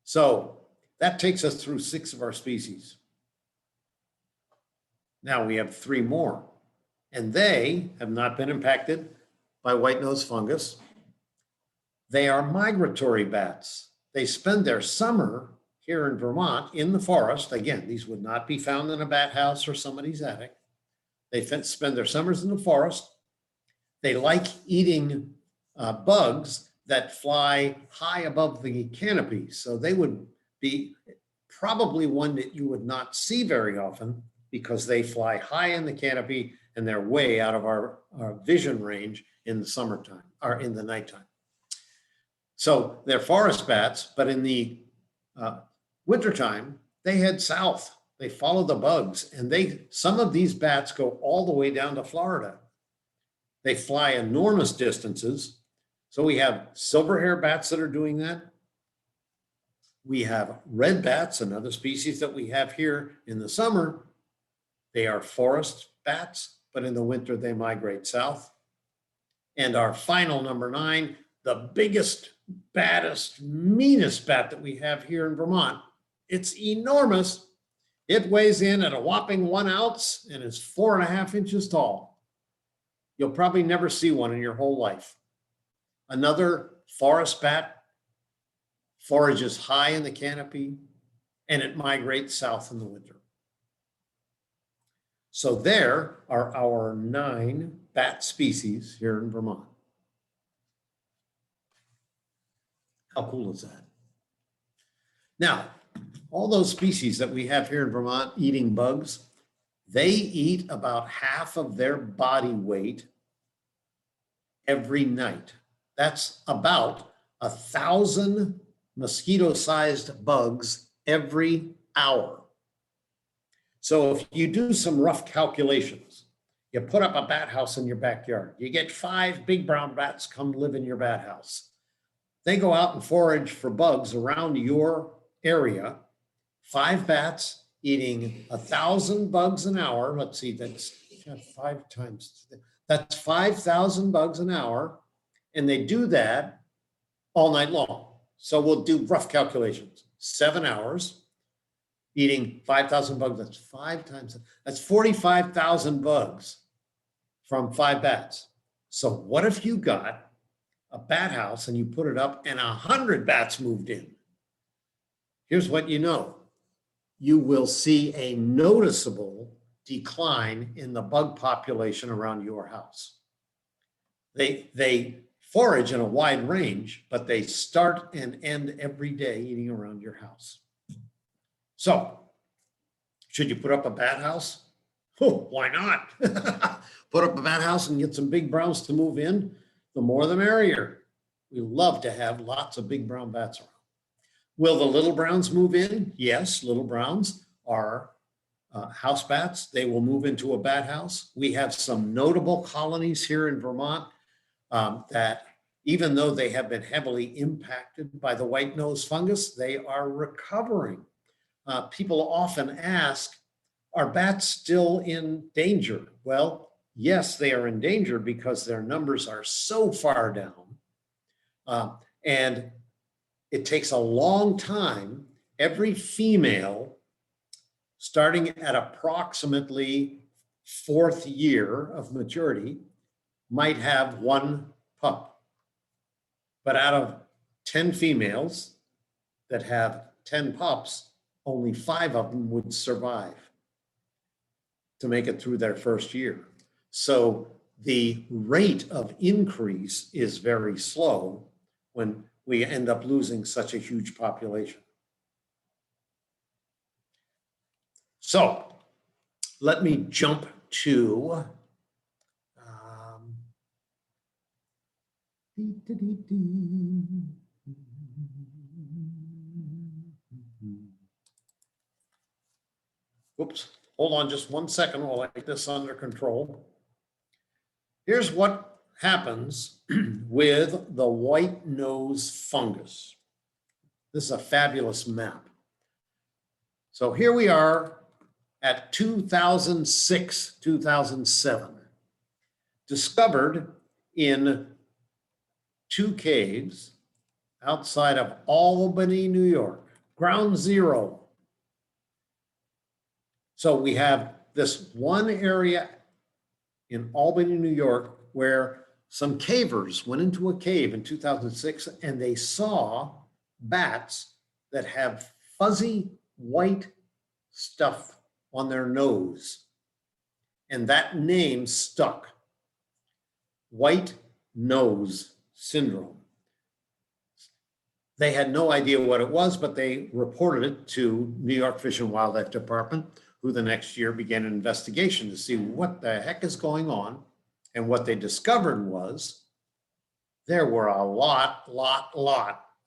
So that takes us through 6 of our species. Now we have 3 more, and they have not been impacted by white nose fungus. They are migratory bats. They spend their summer here in Vermont in the forest. Again, these would not be found in a bat house or somebody's attic. They spend their summers in the forest. They like eating bugs that fly high above the canopy. So they would be probably one that you would not see very often because they fly high in the canopy and they're way out of our vision range in the summertime or in the nighttime. So they're forest bats, but in the wintertime, they head south. They follow the bugs, and some of these bats go all the way down to Florida. They fly enormous distances. So we have silver-haired bats that are doing that. We have red bats, another species that we have here in the summer. They are forest bats, but in the winter they migrate south. And our final number 9, the biggest, baddest, meanest bat that we have here in Vermont. It's enormous. It weighs in at a whopping 1 ounce and is 4.5 inches tall. You'll probably never see one in your whole life. Another forest bat forages high in the canopy and it migrates south in the winter. So there are our 9 bat species here in Vermont. How cool is that? Now, all those species that we have here in Vermont eating bugs, they eat about half of their body weight every night. That's about 1,000 mosquito-sized bugs every hour. So if you do some rough calculations, you put up a bat house in your backyard, you get 5 big brown bats come live in your bat house. They go out and forage for bugs around your area. 5 bats eating 1,000 bugs an hour. Let's see, that's 5 times. That's 5,000 bugs an hour. And they do that all night long. So we'll do rough calculations. 7 hours. eating 5,000 bugs. That's that's 45,000 bugs from 5 bats. So what if you got a bat house and you put it up and 100 bats moved in? Here's what you know. You will see a noticeable decline in the bug population around your house. They forage in a wide range, but they start and end every day eating around your house. So, should you put up a bat house? Oh, why not? Put up a bat house and get some big browns to move in. The more the merrier. We love to have lots of big brown bats around. Will the little browns move in? Yes, little browns are house bats. They will move into a bat house. We have some notable colonies here in Vermont that even though they have been heavily impacted by the white-nosed fungus, they are recovering. People often ask, are bats still in danger? Well, yes, they are in danger because their numbers are so far down. And it takes a long time. Every female, starting at approximately 4th year of maturity, might have 1 pup. But out of 10 females that have 10 pups, only 5 of them would survive to make it through their 1st year. So the rate of increase is very slow when we end up losing such a huge population. So let me jump to Oops, hold on just 1 second while I get this under control. Here's what happens with the white nose fungus. This is a fabulous map. So here we are at 2006, 2007, discovered in 2 caves outside of Albany, New York, ground zero. So we have this one area in Albany, New York, where some cavers went into a cave in 2006 and they saw bats that have fuzzy white stuff on their nose. And that name stuck. White nose syndrome. They had no idea what it was, but they reported it to New York Fish and Wildlife Department, who the next year began an investigation to see what the heck is going on. And what they discovered was there were a lot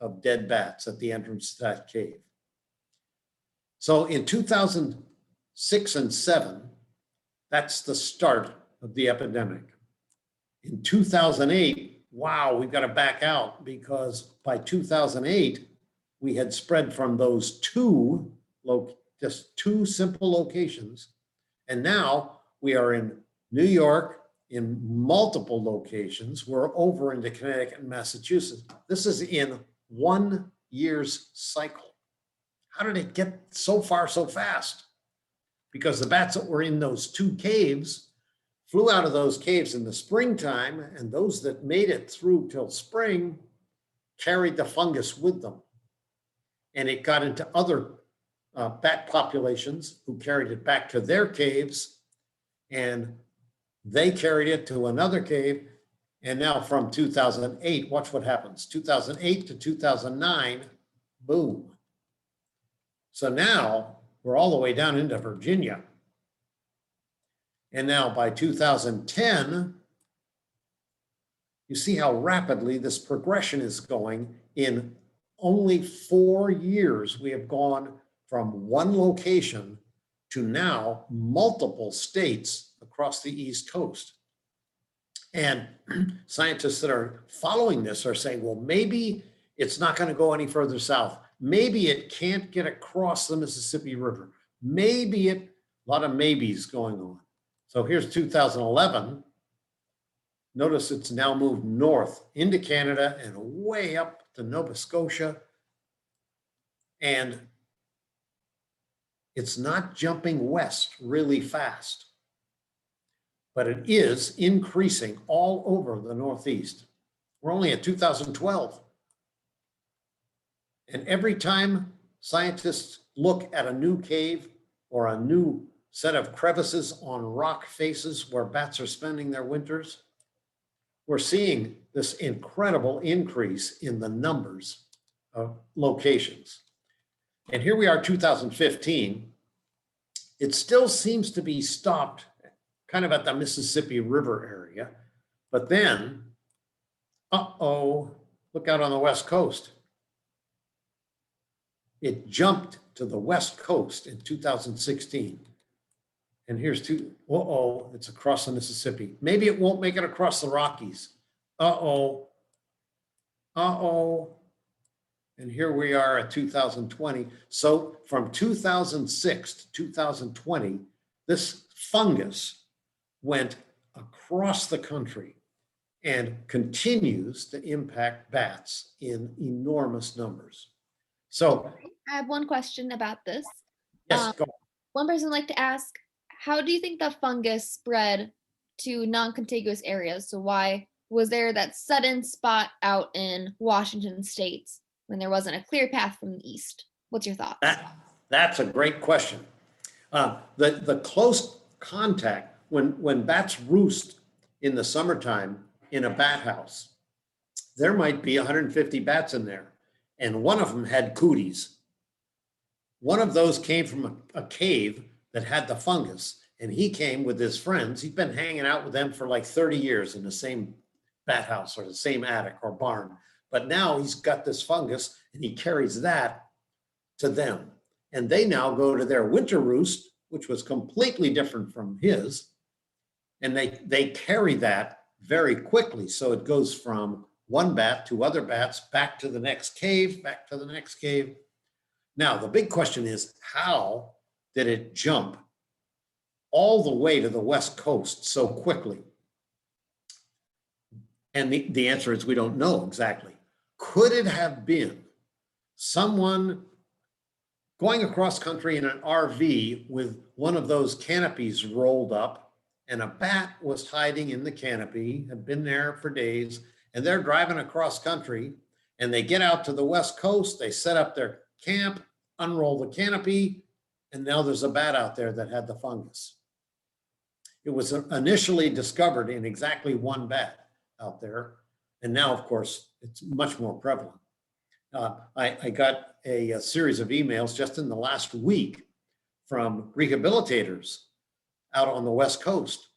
of dead bats at the entrance to that cave. So in 2006 and 7, that's the start of the epidemic. In 2008, wow, we've got to back out because by 2008, we had spread from those just two simple locations. And now we are in New York, in multiple locations. We're over into Connecticut and Massachusetts. This is in 1 year's cycle. How did it get so far so fast? Because the bats that were in those 2 caves flew out of those caves in the springtime, and those that made it through till spring carried the fungus with them. And it got into other bat populations who carried it back to their caves, and they carried it to another cave. And now from 2008, watch what happens. 2008 to 2009, boom. So now we're all the way down into Virginia. And now by 2010, you see how rapidly this progression is going. In only 4 years, we have gone from 1 location to now multiple states across the East Coast. And scientists that are following this are saying, well, maybe it's not going to go any further south. Maybe it can't get across the Mississippi River. Maybe a lot of maybes going on. So here's 2011. Notice it's now moved north into Canada and way up to Nova Scotia. And It's not jumping west really fast, but it is increasing all over the Northeast. We're only at 2012. And every time scientists look at a new cave or a new set of crevices on rock faces where bats are spending their winters, we're seeing this incredible increase in the numbers of locations. And here we are, 2015. It still seems to be stopped kind of at the Mississippi River area. But then, look out on the West Coast. It jumped to the West Coast in 2016. And here's it's across the Mississippi. Maybe it won't make it across the Rockies. And here we are at 2020. So from 2006 to 2020, this fungus went across the country and continues to impact bats in enormous numbers. So I have one question about this. yes, go on. One person would like to ask, how do you think the fungus spread to non-contiguous areas? So why was there that sudden spot out in Washington state when there wasn't a clear path from the east? What's your thoughts? That's a great question. The close contact, when bats roost in the summertime in a bat house, there might be 150 bats in there, and one of them had cooties. One of those came from a cave that had the fungus, and he came with his friends. He'd been hanging out with them for like 30 years in the same bat house or the same attic or barn. But now he's got this fungus and he carries that to them. And they now go to their winter roost, which was completely different from his. And they carry that very quickly. So it goes from one bat to other bats, back to the next cave, back to the next cave. Now, the big question is, how did it jump all the way to the West Coast so quickly? And the answer is we don't know exactly. Could it have been someone going across country in an RV with one of those canopies rolled up, and a bat was hiding in the canopy, had been there for days, and they're driving across country, and they get out to the West Coast, they set up their camp, unroll the canopy, and now there's a bat out there that had the fungus. It was initially discovered in exactly one bat out there, and now, of course, it's much more prevalent. I got a series of emails just in the last week from rehabilitators out on the West Coast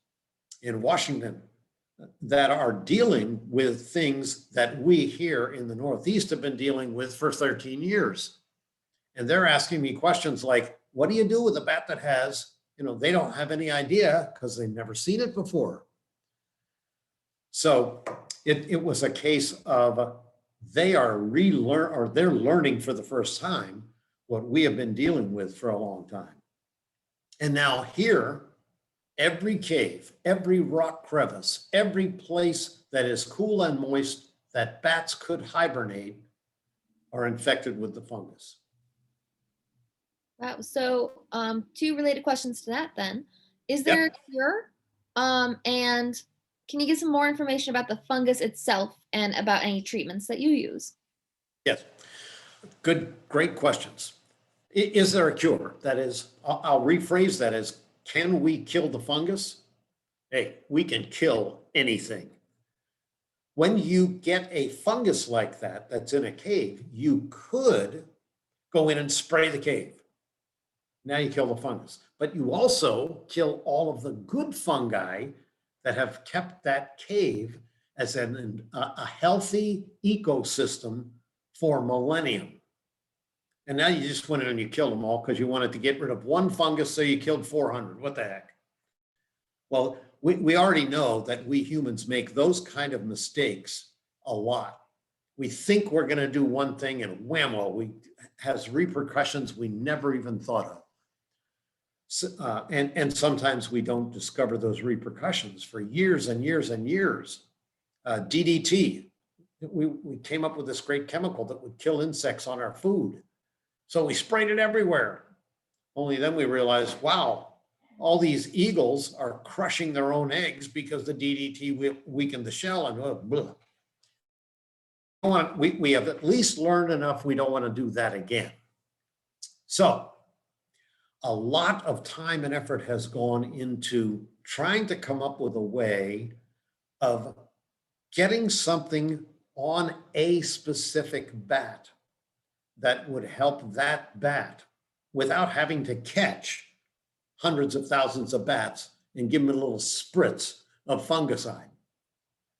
in Washington that are dealing with things that we here in the Northeast have been dealing with for 13 years. And they're asking me questions like, what do you do with a bat that has, they don't have any idea because they've never seen it before. So it was a case of they're learning for the first time what we have been dealing with for a long time. And now here, every cave, every rock crevice, every place that is cool and moist that bats could hibernate are infected with the fungus. Wow. So two related questions to that then. Is there a cure? And can you give some more information about the fungus itself and about any treatments that you use? Yes, great questions. Is there a cure? That is, I'll rephrase that as, can we kill the fungus? Hey, we can kill anything. When you get a fungus like that, that's in a cave, you could go in and spray the cave. Now you kill the fungus, but you also kill all of the good fungi that have kept that cave as a healthy ecosystem for millennium. And now you just went in and you killed them all because you wanted to get rid of one fungus, so you killed 400. What the heck? Well, we already know that we humans make those kind of mistakes a lot. We think we're going to do one thing and whammo, it has repercussions we never even thought of. So, and sometimes we don't discover those repercussions for years and years and years. DDT, we came up with this great chemical that would kill insects on our food. So we sprayed it everywhere. Only then we realized, wow, all these eagles are crushing their own eggs because the DDT weakened the shell and blah. We have at least learned enough. We don't want to do that again. So a lot of time and effort has gone into trying to come up with a way of getting something on a specific bat that would help that bat without having to catch hundreds of thousands of bats and give them a little spritz of fungicide.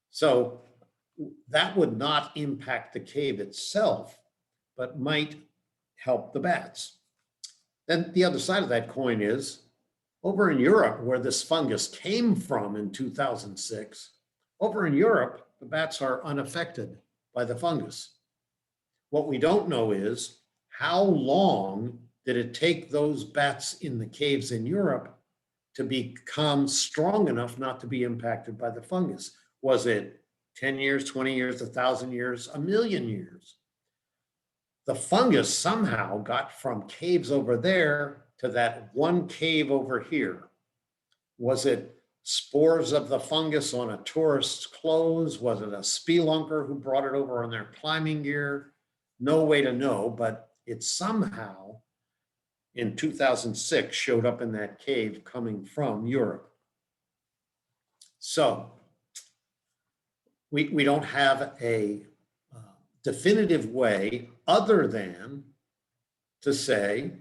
So that would not impact the cave itself, but might help the bats. Then the other side of that coin is over in Europe, where this fungus came from in 2006, over in Europe, the bats are unaffected by the fungus. What we don't know is how long did it take those bats in the caves in Europe to become strong enough not to be impacted by the fungus? Was it 10 years, 20 years, 1,000 years, 1,000,000 years? The fungus somehow got from caves over there to that one cave over here. Was it spores of the fungus on a tourist's clothes? Was it a spelunker who brought it over on their climbing gear? No way to know, but it somehow in 2006 showed up in that cave coming from Europe. So we don't have a definitive way other than to say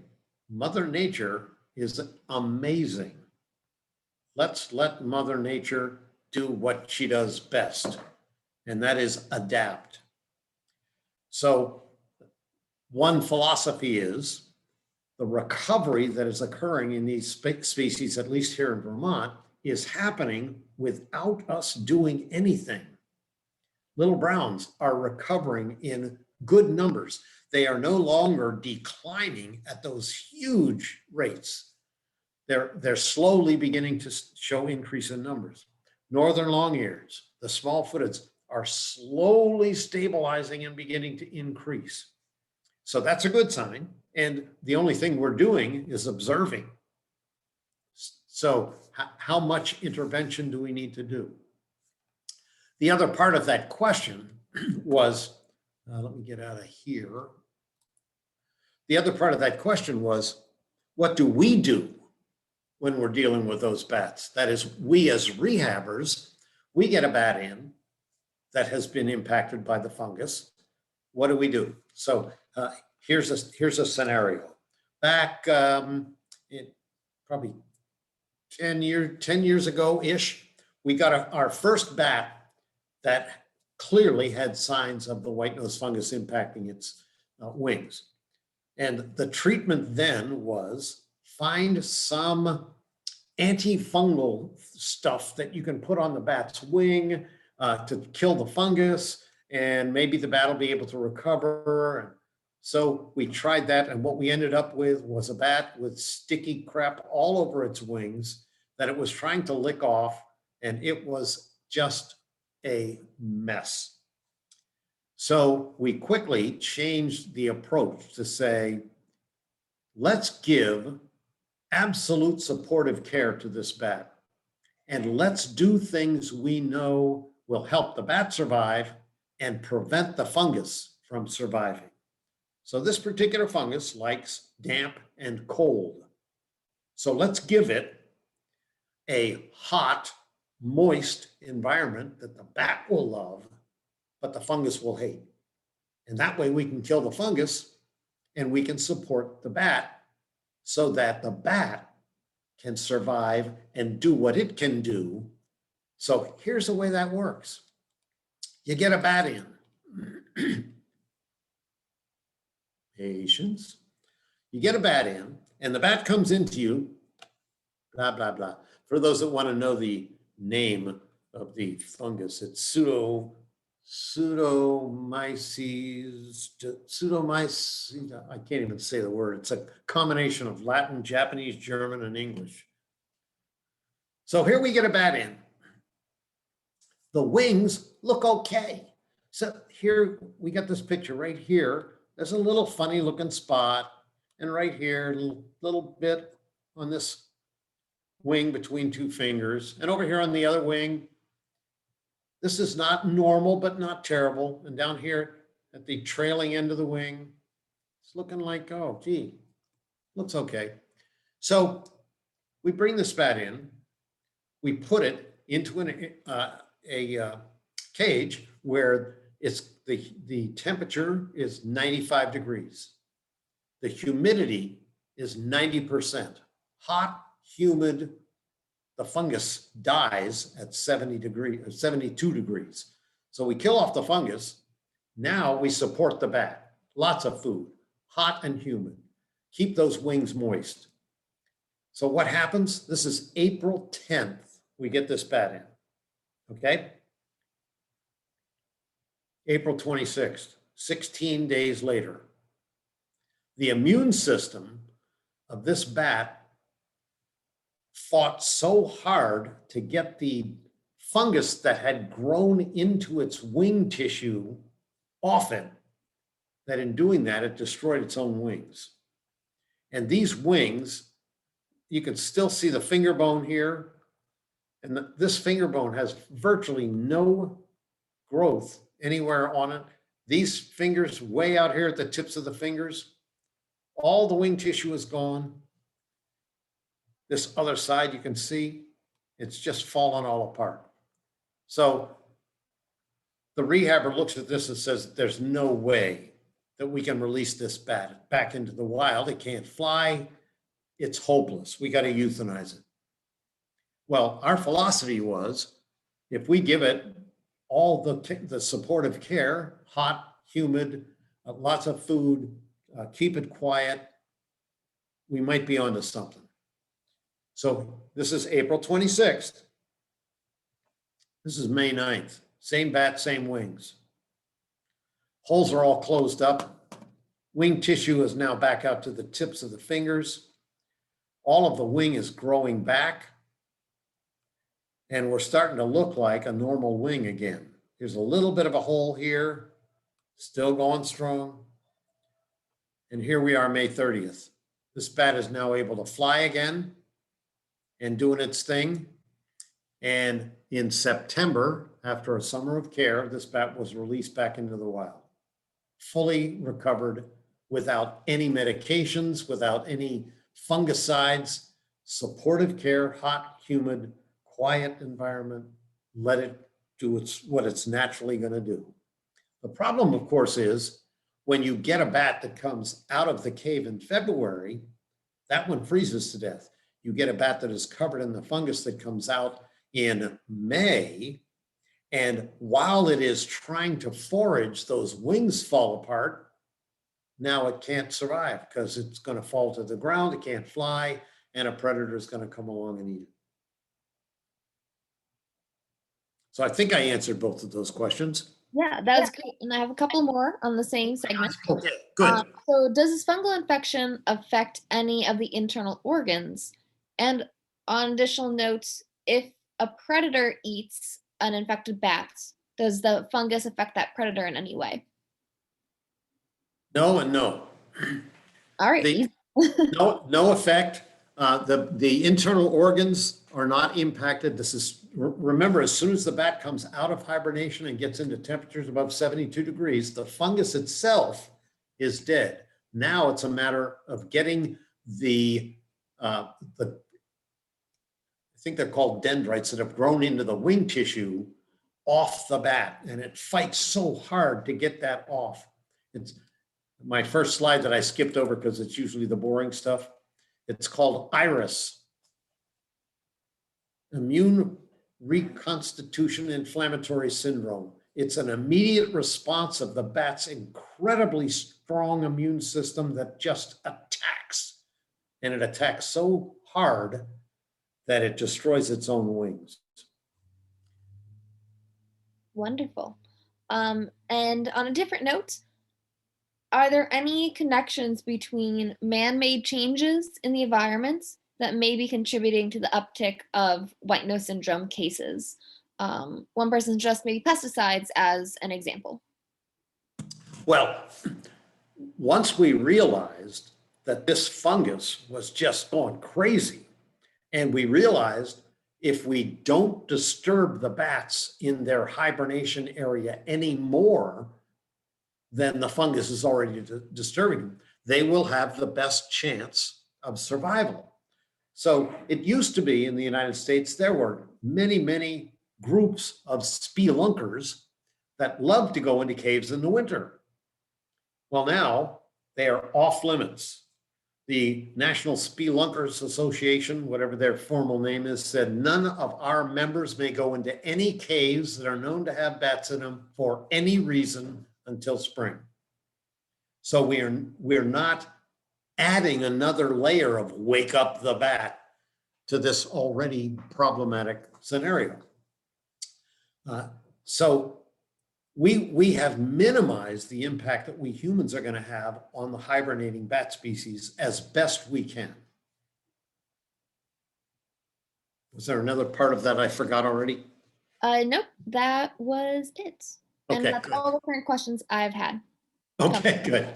Mother Nature is amazing. Let's let Mother Nature do what she does best, and that is adapt. So one philosophy is the recovery that is occurring in these species, at least here in Vermont, is happening without us doing anything. Little browns are recovering in good numbers. They are no longer declining at those huge rates. They're slowly beginning to show increase in numbers. Northern long-ears, the small-footeds, are slowly stabilizing and beginning to increase. So that's a good sign. And the only thing we're doing is observing. So how much intervention do we need to do? The other part of that question was, let me get out of here. The other part of that question was, what do we do when we're dealing with those bats? That is, we as rehabbers, we get a bat in that has been impacted by the fungus. What do? So here's a scenario. Back probably 10 years ago-ish, we got our first bat that clearly had signs of the white-nose fungus impacting its wings. And the treatment then was find some antifungal stuff that you can put on the bat's wing to kill the fungus, and maybe the bat will be able to recover. So we tried that, and what we ended up with was a bat with sticky crap all over its wings that it was trying to lick off, and it was just a mess. So we quickly changed the approach to say, let's give absolute supportive care to this bat, and let's do things we know will help the bat survive and prevent the fungus from surviving. So this particular fungus likes damp and cold. So let's give it a hot, moist environment that the bat will love, but the fungus will hate. And that way we can kill the fungus and we can support the bat so that the bat can survive and do what it can do. So here's the way that works. You get a bat in. Patience. You get a bat in, and the bat comes into you, blah, blah, blah. For those that want to know the name of the fungus, it's Pseudomyces, I can't even say the word. It's a combination of Latin, Japanese, German, and English. So here we get a bat in. The wings look okay. So here we got this picture right here. There's a little funny looking spot. and right here, little bit on this wing between two fingers, and over here on the other wing. This is not normal, but not terrible. And down here at the trailing end of the wing, it's looking like, oh, gee, looks okay. So we bring this bat in, we put it into a cage where it's the temperature is 95 degrees. The humidity is 90%. Hot, humid, the fungus dies at 70 degrees or 72 degrees. So we kill off the fungus. Now we support the bat. Lots of food, hot and humid. Keep those wings moist. So what happens? This is April 10th. We get this bat in, okay? April 26th, 16 days later. The immune system of this bat fought so hard to get the fungus that had grown into its wing tissue off it, that in doing that, it destroyed its own wings. And these wings, you can still see the finger bone here. And this finger bone has virtually no growth anywhere on it. These fingers way out here at the tips of the fingers, all the wing tissue is gone. This other side, you can see, it's just fallen all apart. So the rehabber looks at this and says, there's no way that we can release this bat back into the wild. It can't fly. It's hopeless. We got to euthanize it. Well, our philosophy was, if we give it all the supportive care, hot, humid, lots of food, keep it quiet, we might be onto something. So this is April 26th. This is May 9th. Same bat, same wings. Holes are all closed up. Wing tissue is now back out to the tips of the fingers. All of the wing is growing back. And we're starting to look like a normal wing again. There's a little bit of a hole here, still going strong. And here we are, May 30th. This bat is now able to fly again and doing its thing. And in September, after a summer of care, this bat was released back into the wild, fully recovered, without any medications, without any fungicides, supportive care, hot, humid, quiet environment, let it do what it's naturally going to do. The problem, of course, is when you get a bat that comes out of the cave in February, that one freezes to death. You get a bat that is covered in the fungus that comes out in May, and while it is trying to forage, those wings fall apart. Now it can't survive because it's going to fall to the ground, it can't fly, and a predator is going to come along and eat it. So I think I answered both of those questions. Yeah, that was great. And I have a couple more on the same segment. Okay, good. So does this fungal infection affect any of the internal organs? And on additional notes, if a predator eats an infected bat, does the fungus affect that predator in any way? No and no. All right. No effect. The internal organs are not impacted. This is, remember, as soon as the bat comes out of hibernation and gets into temperatures above 72 degrees, the fungus itself is dead. Now it's a matter of getting I think they're called dendrites that have grown into the wing tissue off the bat, and it fights so hard to get that off. It's my first slide that I skipped over because it's usually the boring stuff. It's called IRIS, Immune Reconstitution Inflammatory Syndrome. It's an immediate response of the bat's incredibly strong immune system that just attacks. And it attacks so hard that it destroys its own wings. Wonderful. And on a different note, are there any connections between man-made changes in the environment that may be contributing to the uptick of white nose syndrome cases? One person just maybe pesticides as an example. Well, once we realized that this fungus was just going crazy. And we realized if we don't disturb the bats in their hibernation area anymore, then the fungus is already disturbing them. They will have the best chance of survival. So it used to be in the United States, there were many, many groups of spelunkers that loved to go into caves in the winter. Well, now they are off limits. The National Spelunkers Association, whatever their formal name is, said none of our members may go into any caves that are known to have bats in them for any reason until spring. So we're not adding another layer of wake up the bat to this already problematic scenario. So we have minimized the impact that we humans are going to have on the hibernating bat species as best we can. Was there another part of that I forgot already? Nope, that was it. And Okay, that's good. all the current questions I've had. Okay, good.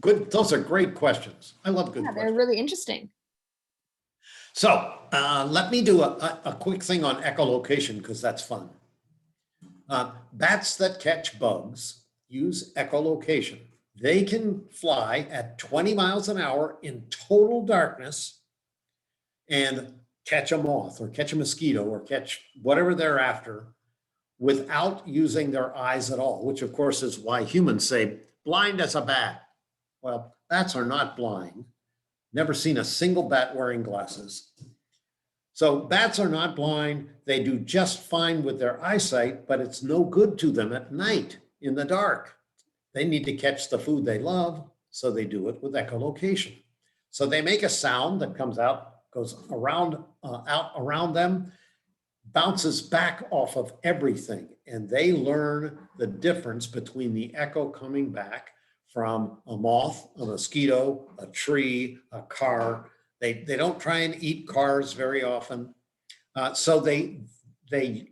Good. Those are great questions. I love good Yeah, they're questions. really interesting. So let me do a quick thing on echolocation because that's fun. Bats that catch bugs use echolocation. They can fly at 20 miles an hour in total darkness and catch a moth or catch a mosquito or catch whatever they're after without using their eyes at all, which of course is why humans say blind as a bat. Well, bats are not blind. Never seen a single bat wearing glasses. So bats are not blind. They do just fine with their eyesight, but it's no good to them at night in the dark. They need to catch the food they love, so they do it with echolocation. So they make a sound that comes out, goes around, out around them, bounces back off of everything, and they learn the difference between the echo coming back from a moth, a mosquito, a tree, a car. They don't try and eat cars very often. So they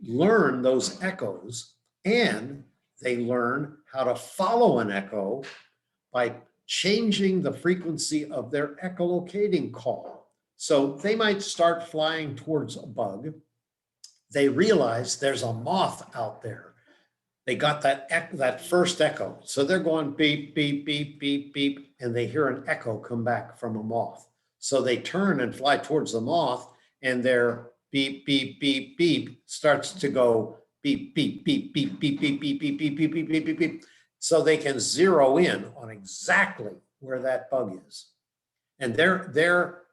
learn those echoes, and they learn how to follow an echo by changing the frequency of their echolocating call. So they might start flying towards a bug. They realize there's a moth out there. They got that first echo. So they're going beep, beep, beep, beep, beep, and they hear an echo come back from a moth. So they turn and fly towards the moth, and their beep, beep, beep, beep starts to go beep, beep, beep, beep, beep, beep, beep, beep, beep, beep, beep, beep, beep, beep. So they can zero in on exactly where that bug is. And their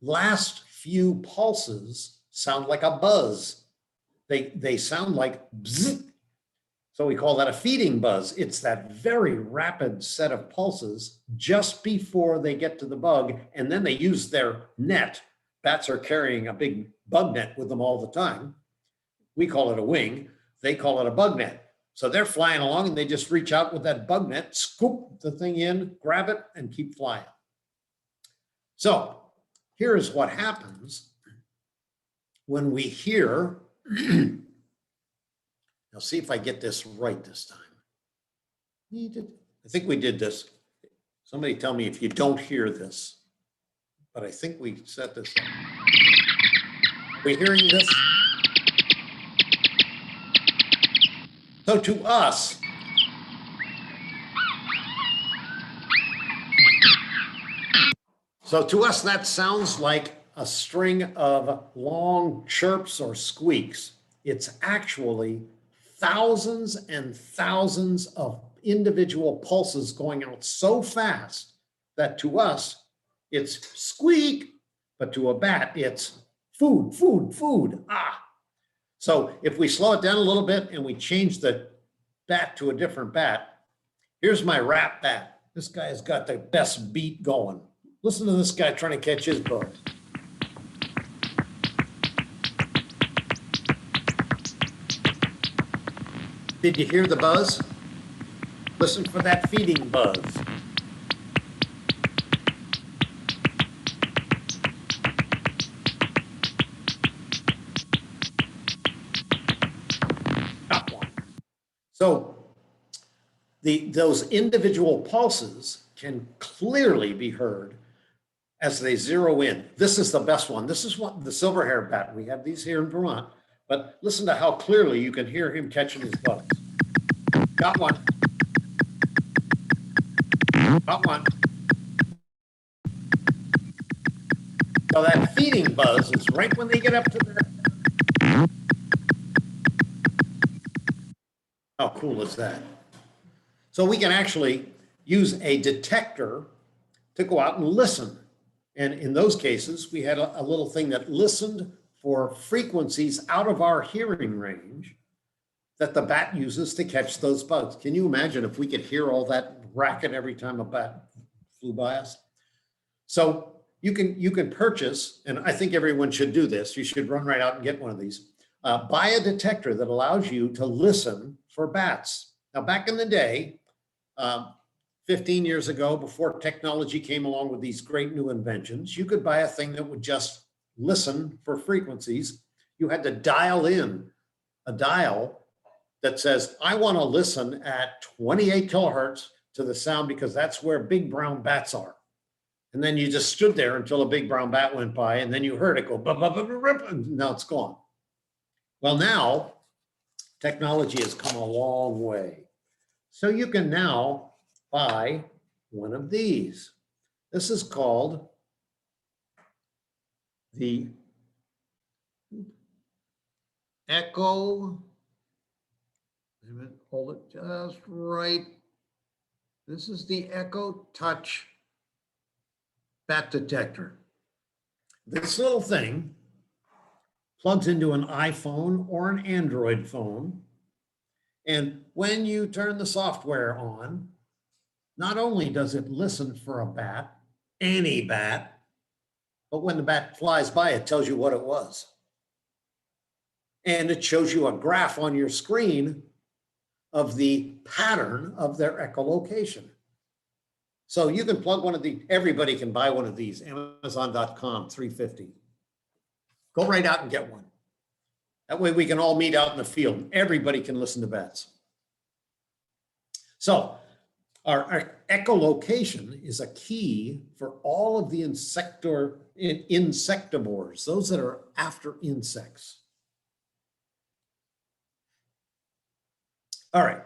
last few pulses sound like a buzz. They sound like bzzz. So we call that a feeding buzz. It's that very rapid set of pulses just before they get to the bug, and then they use their net. Bats are carrying a big bug net with them all the time. We call it a wing. They call it a bug net. So they're flying along and they just reach out with that bug net, scoop the thing in, grab it, and keep flying. So here's what happens when we hear, now see if I get this right this time. I think we did this. Somebody tell me if you don't hear this, but I think we set this up. Are we hearing this? So to us, that sounds like a string of long chirps or squeaks. It's actually thousands and thousands of individual pulses going out so fast that to us, it's squeak, but to a bat, it's food, food, food, ah. So if we slow it down a little bit and we change the bat to a different bat, here's my rap bat. This guy has got the best beat going. Listen to this guy trying to catch his bug. Did you hear the buzz? Listen for that feeding buzz. Got one. So those individual pulses can clearly be heard as they zero in. This is the best one. This is what the silver-hair bat. We have these here in Vermont, but listen to how clearly you can hear him catching his bugs. Got one. Got one. So that feeding buzz is right when they get up to that. How cool is that? So we can actually use a detector to go out and listen. And in those cases, we had a little thing that listened for frequencies out of our hearing range that the bat uses to catch those bugs. Can you imagine if we could hear all that racket every time a bat flew by us? So you can purchase, and I think everyone should do this. You should run right out and get one of these. Buy a detector that allows you to listen for bats. Now, back in the day, 15 years ago, before technology came along with these great new inventions, you could buy a thing that would just listen for frequencies. You had to dial in a dial that says, I want to listen at 28 kilohertz to the sound because that's where big brown bats are. And then you just stood there until a big brown bat went by, and then you heard it go, bup, bup, bup, bup, bup, and now it's gone. Well, now technology has come a long way. So you can now buy one of these. This is called the Hold it just right. This is the Echo Touch Bat Detector. This little thing plugs into an iPhone or an Android phone. And when you turn the software on, not only does it listen for a bat, any bat, but when the bat flies by, it tells you what it was. And it shows you a graph on your screen of the pattern of their echolocation. So you can plug one of these, everybody can buy one of these, Amazon.com, $350. Go right out and get one. That way we can all meet out in the field. Everybody can listen to bats. So our echolocation is a key for all of the insectivores, those that are after insects. All right.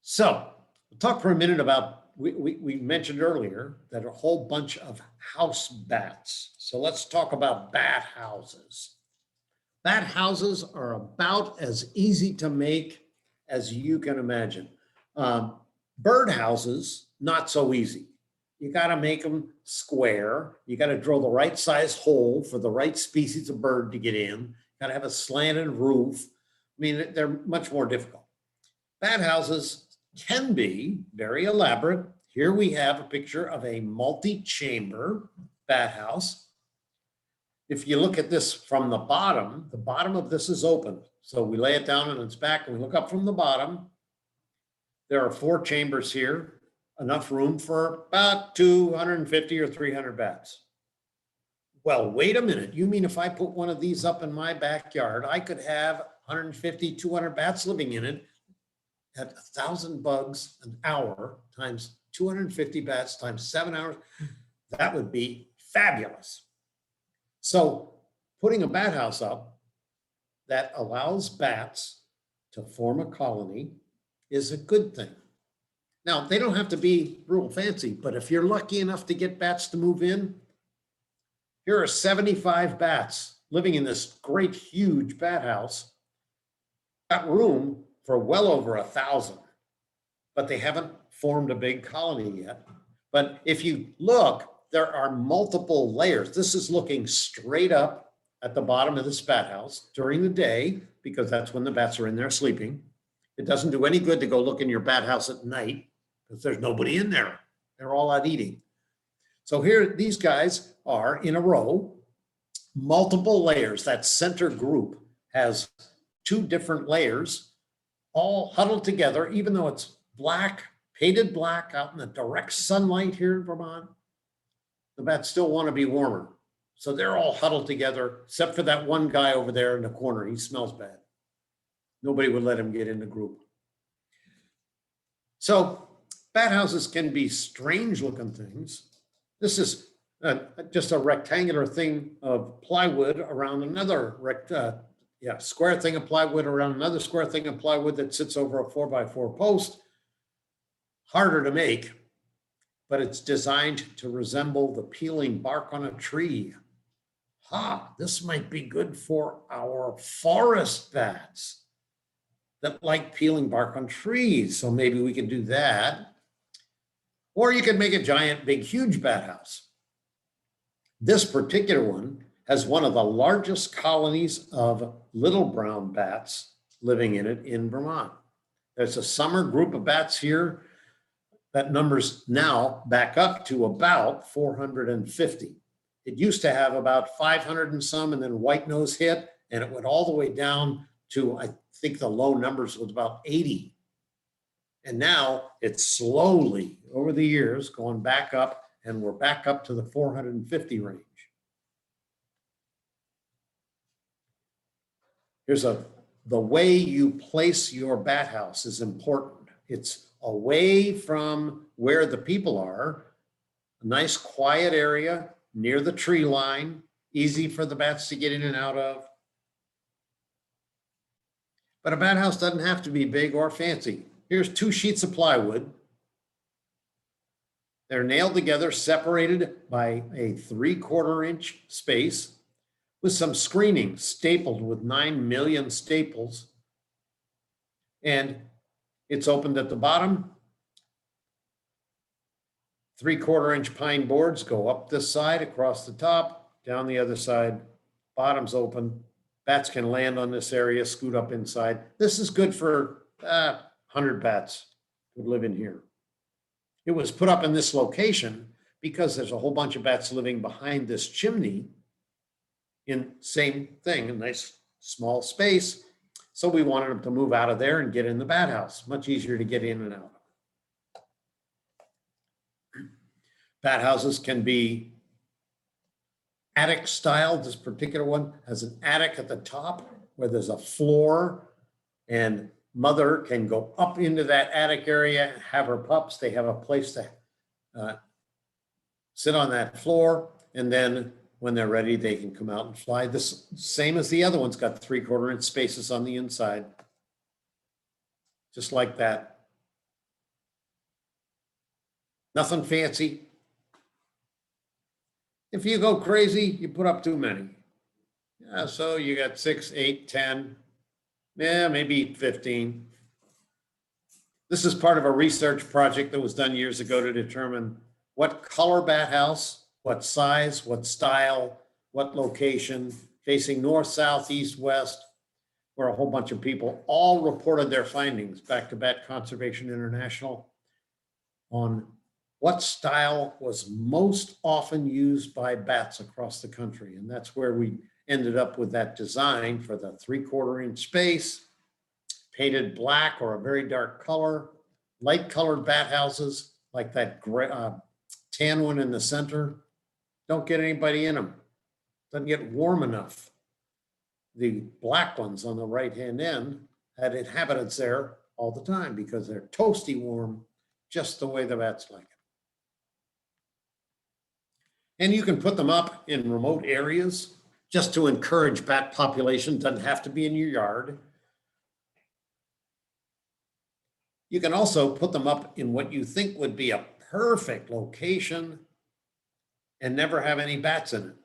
So we'll talk for a minute about, we mentioned earlier that a whole bunch of house bats. So let's talk about bat houses. Bat houses are about as easy to make as you can imagine. Bird houses, not so easy. You got to make them square. You got to drill the right size hole for the right species of bird to get in. Got to have a slanted roof. I mean, they're much more difficult. Bat houses can be very elaborate. Here we have a picture of a multi-chamber bat house. If you look at this from the bottom of this is open. So we lay it down on its back and we look up from the bottom. There are 4 chambers here, enough room for about 250 or 300 bats. Well, wait a minute. You mean if I put one of these up in my backyard, I could have 150, 200 bats living in it at 1,000 bugs an hour times 250 bats times 7 hours. That would be fabulous. So putting a bat house up that allows bats to form a colony is a good thing. Now, they don't have to be real fancy, but if you're lucky enough to get bats to move in, here are 75 bats living in this great, huge bat house. Got room for well over 1,000, but they haven't formed a big colony yet. But if you look, there are multiple layers. This is looking straight up at the bottom of this bat house during the day, because that's when the bats are in there sleeping. It doesn't do any good to go look in your bat house at night because there's nobody in there. They're all out eating. So here, these guys are in a row, multiple layers. That center group has 2 different layers, all huddled together, even though it's black, painted black out in the direct sunlight here in Vermont. The bats still want to be warmer. So they're all huddled together, except for that one guy over there in the corner. He smells bad. Nobody would let him get in the group. So bat houses can be strange looking things. This is just a rectangular thing of plywood around another square thing of plywood around another square thing of plywood that sits over a 4x4 post. Harder to make, but it's designed to resemble the peeling bark on a tree. This might be good for our forest bats that like peeling bark on trees. So maybe we could do that. Or you could make a giant, big, huge bat house. This particular one has one of the largest colonies of little brown bats living in it in Vermont. There's a summer group of bats here that numbers now back up to about 450. It used to have about 500 and some, and then white nose hit, and it went all the way down to, I think the low numbers was about 80. And now it's slowly over the years going back up, and we're back up to the 450 range. The way you place your bat house is important. It's away from where the people are, a nice quiet area near the tree line, easy for the bats to get in and out of. But a bat house doesn't have to be big or fancy. Here's 2 sheets of plywood. They're nailed together, separated by a 3/4 inch space with some screening stapled with 9 million staples. And it's opened at the bottom. 3/4 inch pine boards go up this side, across the top, down the other side. Bottom's open. Bats can land on this area, scoot up inside. This is good for 100 bats would live in here. It was put up in this location because there's a whole bunch of bats living behind this chimney in same thing, a nice small space. So we wanted them to move out of there and get in the bat house. Much easier to get in and out. Bat houses can be attic style. This particular one has an attic at the top where there's a floor, and mother can go up into that attic area and have her pups. They have a place to sit on that floor, and then when they're ready, they can come out and fly. This same as the other one's got 3/4 inch spaces on the inside, just like that. Nothing fancy. If you go crazy, you put up too many. So you got 6, 8, 10, maybe 15. This is part of a research project that was done years ago to determine what color bat house, what size, what style, what location, facing north, south, east, west, where a whole bunch of people all reported their findings back to Bat Conservation International on what style was most often used by bats across the country. And that's where we ended up with that design for the 3/4 inch space, painted black or a very dark color, light colored bat houses like that gray, tan one in the center. Don't get anybody in them. Doesn't get warm enough. The black ones on the right-hand end had inhabitants there all the time because they're toasty warm, just the way the bats like it. And you can put them up in remote areas just to encourage bat population. Doesn't have to be in your yard. You can also put them up in what you think would be a perfect location and never have any bats in it.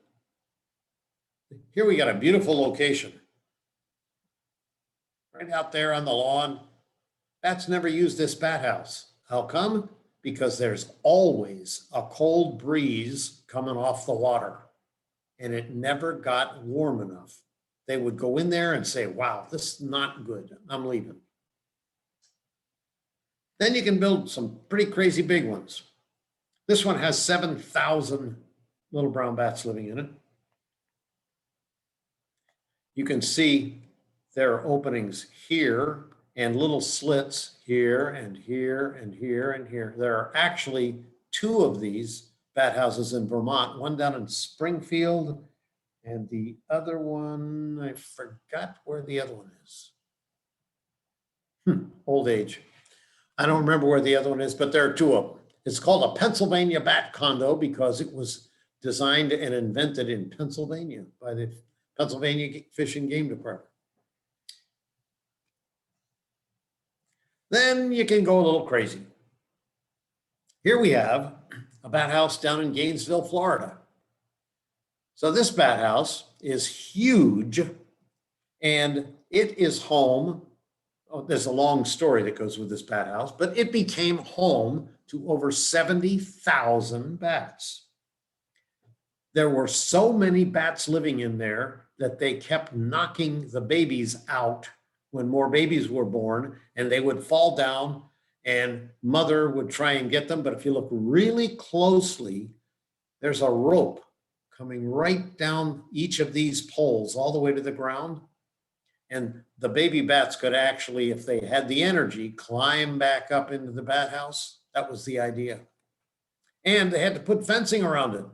Here we got a beautiful location. Right out there on the lawn. Bats never use this bat house. How come? Because there's always a cold breeze coming off the water, and it never got warm enough. They would go in there and say, wow, this is not good. I'm leaving. Then you can build some pretty crazy big ones. This one has 7,000 little brown bats living in it. You can see there are openings here and little slits here and here and here and here. There are actually 2 of these bat houses in Vermont, one down in Springfield and the other one, I forgot where the other one is. Old age. I don't remember where the other one is, but there are 2 of them. It's called a Pennsylvania Bat Condo because it was designed and invented in Pennsylvania by the Pennsylvania Fish and Game Department. Then you can go a little crazy. Here we have a bat house down in Gainesville, Florida. So this bat house is huge, and it is home. Oh, there's a long story that goes with this bat house, but it became home to over 70,000 bats. There were so many bats living in there that they kept knocking the babies out when more babies were born, and they would fall down and mother would try and get them. But if you look really closely, there's a rope coming right down each of these poles all the way to the ground. And the baby bats could actually, if they had the energy, climb back up into the bat house. That was the idea. And they had to put fencing around it.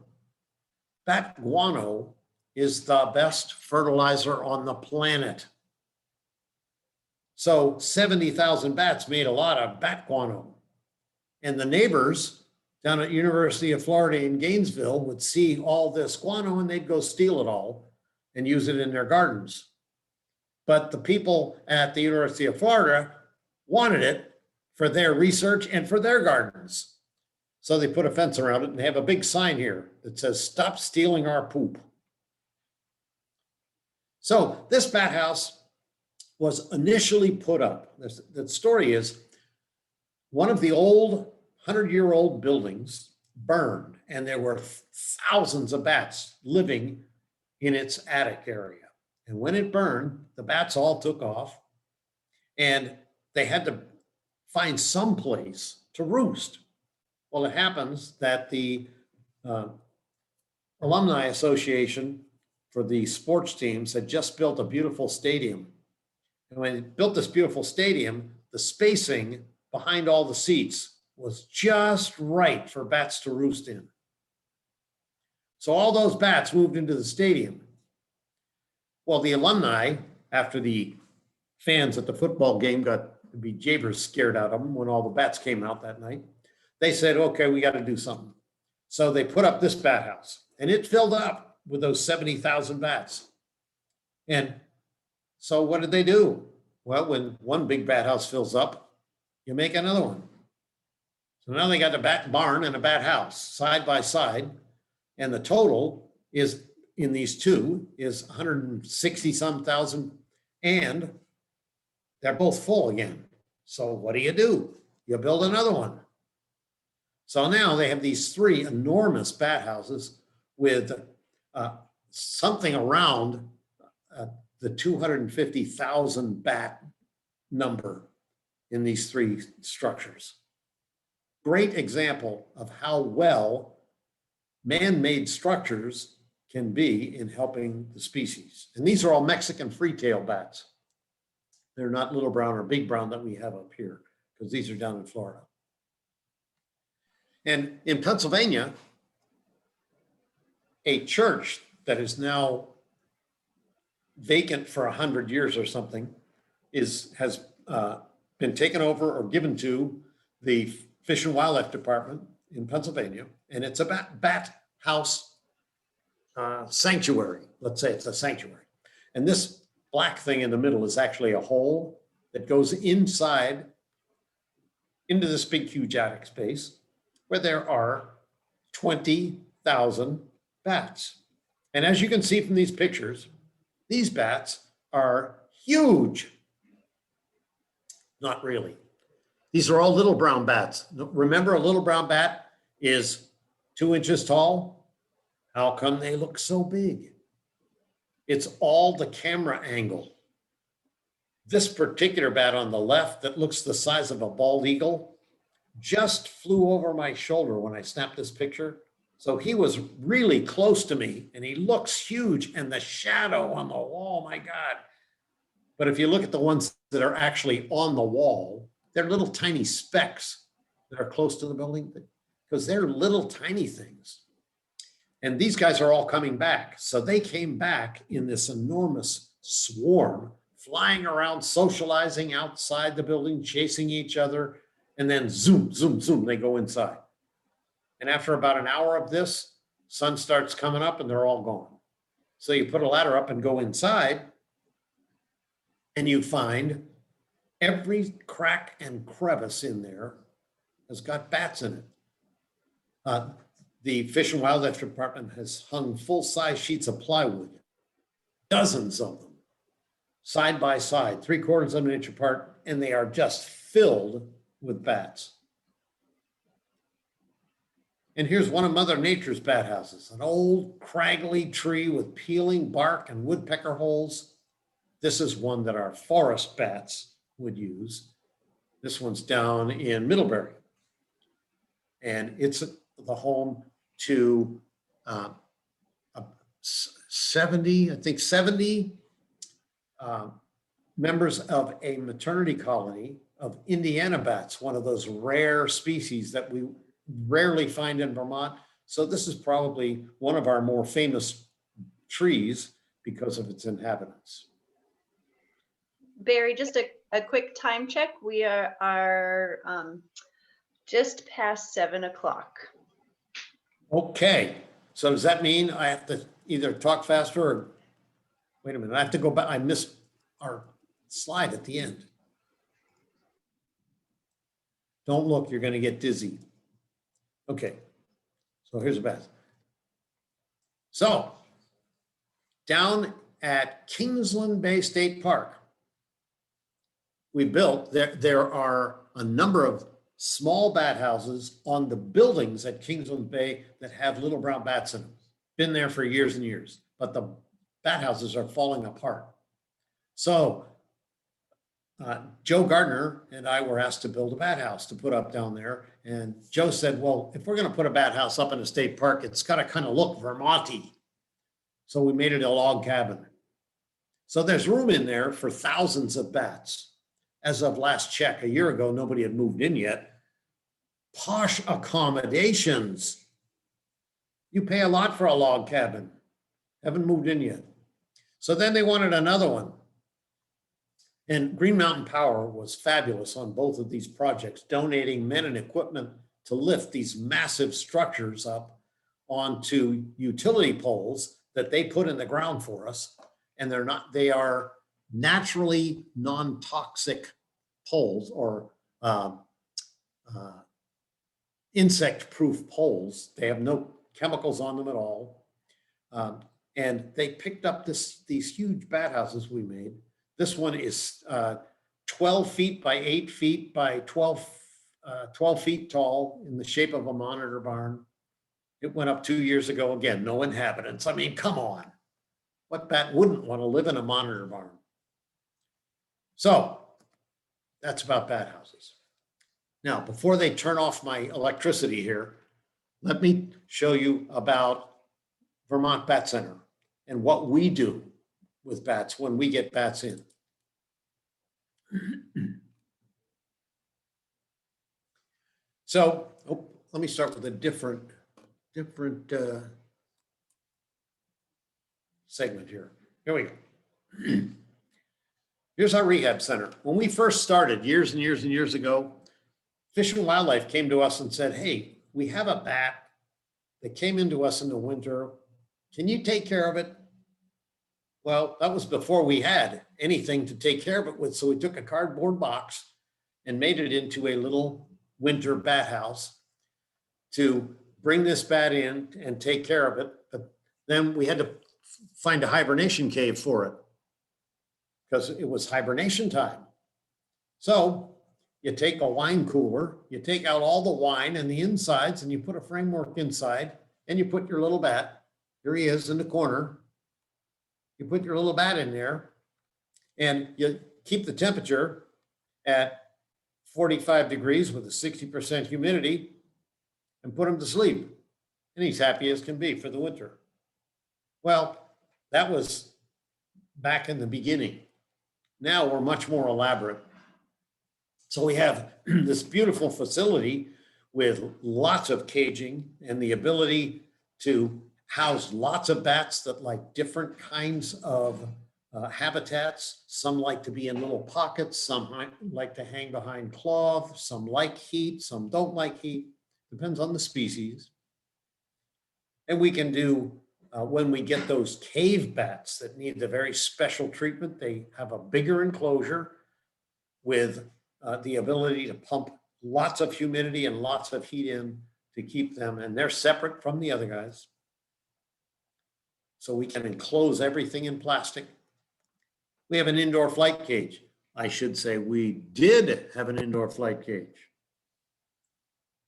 Bat guano is the best fertilizer on the planet. So 70,000 bats made a lot of bat guano. And the neighbors down at University of Florida in Gainesville would see all this guano and they'd go steal it all and use it in their gardens. But the people at the University of Florida wanted it for their research and for their gardens. So they put a fence around it and they have a big sign here that says, "Stop stealing our poop." So this bat house was initially put up. The story is one of the old 100-year-old buildings burned, and there were thousands of bats living in its attic area. And when it burned, the bats all took off, and they had to find some place to roost. Well, it happens that the Alumni Association for the sports teams had just built a beautiful stadium. And when it built this beautiful stadium, the spacing behind all the seats was just right for bats to roost in. So all those bats moved into the stadium. Well, the alumni, after the fans at the football game got to be jabers scared out of them when all the bats came out that night, they said, okay, we got to do something. So they put up this bat house, and it filled up with those 70,000 bats. And so what did they do? Well, when one big bat house fills up, you make another one. So now they got a bat barn and a bat house side by side, and the total is in these two is 160 some thousand, and they're both full again. So what do? You build another one. So now they have these three enormous bat houses with something around the 250,000 bat number in these three structures. Great example of how well man-made structures can be in helping the species. And these are all Mexican free-tail bats. They're not little brown or big brown that we have up here, because these are down in Florida. And in Pennsylvania, a church that is now vacant for 100 years or something has been taken over or given to the Fish and Wildlife Department in Pennsylvania, and it's a bat house sanctuary. Let's say it's a sanctuary. And this black thing in the middle is actually a hole that goes inside into this big, huge attic space where there are 20,000 bats. And as you can see from these pictures, these bats are huge. Not really. These are all little brown bats. Remember, a little brown bat is 2 inches tall. How come they look so big? It's all the camera angle. This particular bat on the left that looks the size of a bald eagle just flew over my shoulder when I snapped this picture. So he was really close to me and he looks huge, and the shadow on the wall, my God. But if you look at the ones that are actually on the wall, they're little tiny specks that are close to the building because they're little tiny things. And these guys are all coming back. So they came back in this enormous swarm, flying around, socializing outside the building, chasing each other, and then zoom, zoom, zoom, they go inside. And after about an hour of this, sun starts coming up and they're all gone. So you put a ladder up and go inside, and you find every crack and crevice in there has got bats in it. The Fish and Wildlife Department has hung full-size sheets of plywood, dozens of them, side by side, 3/4 of an inch apart, and they are just filled with bats. And here's one of Mother Nature's bat houses, an old craggly tree with peeling bark and woodpecker holes. This is one that our forest bats would use. This one's down in Middlebury. And it's the home to 70 members of a maternity colony of Indiana bats, one of those rare species that we rarely find in Vermont. So this is probably one of our more famous trees because of its inhabitants. Barry, just a quick time check. We are just past 7 o'clock. Okay, so does that mean I have to either talk faster or, wait a minute, I have to go back. I missed our slide at the end. Don't look, you're going to get dizzy. Okay, so here's a bat. So down at Kingsland Bay State Park, we built, there are a number of small bat houses on the buildings at Kingsland Bay that have little brown bats in them. Been there for years and years, but the bat houses are falling apart. So Joe Gardner and I were asked to build a bat house to put up down there. And Joe said, well, if we're going to put a bat house up in a state park, it's got to kind of look Vermont-y. So we made it a log cabin. So there's room in there for thousands of bats. As of last check, a year ago, nobody had moved in yet. Posh accommodations. You pay a lot for a log cabin. Haven't moved in yet. So then they wanted another one. And Green Mountain Power was fabulous on both of these projects, donating men and equipment to lift these massive structures up onto utility poles that they put in the ground for us. And they are naturally non-toxic poles or insect-proof poles. They have no chemicals on them at all. And they picked up these huge bat houses we made. This one is 12 feet by 8 feet by 12 feet tall in the shape of a monitor barn. It went up 2 years ago. Again, no inhabitants. I mean, come on. What bat wouldn't want to live in a monitor barn? So that's about bat houses. Now, before they turn off my electricity here, let me show you about Vermont Bat Center and what we do with bats when we get bats in. So, let me start with a different segment here. Here we go. Here's our rehab center. When we first started years and years and years ago, Fish and Wildlife came to us and said, hey, we have a bat that came into us in the winter. Can you take care of it? Well, that was before we had anything to take care of it with. So we took a cardboard box and made it into a little winter bat house to bring this bat in and take care of it. But then we had to find a hibernation cave for it because it was hibernation time. So you take a wine cooler, you take out all the wine and the insides and you put a framework inside and you put your little bat. Here he is in the corner. You put your little bat in there and you keep the temperature at 45 degrees with a 60% humidity and put him to sleep. And he's happy as can be for the winter. Well, that was back in the beginning. Now we're much more elaborate. So we have this beautiful facility with lots of caging and the ability to house lots of bats that like different kinds of habitats. Some like to be in little pockets, some like to hang behind cloth, some like heat, some don't like heat. Depends on the species. And we can do, when we get those cave bats that need the very special treatment, they have a bigger enclosure with the ability to pump lots of humidity and lots of heat in to keep them, and they're separate from the other guys. So we can enclose everything in plastic. We have an indoor flight cage. I should say we did have an indoor flight cage.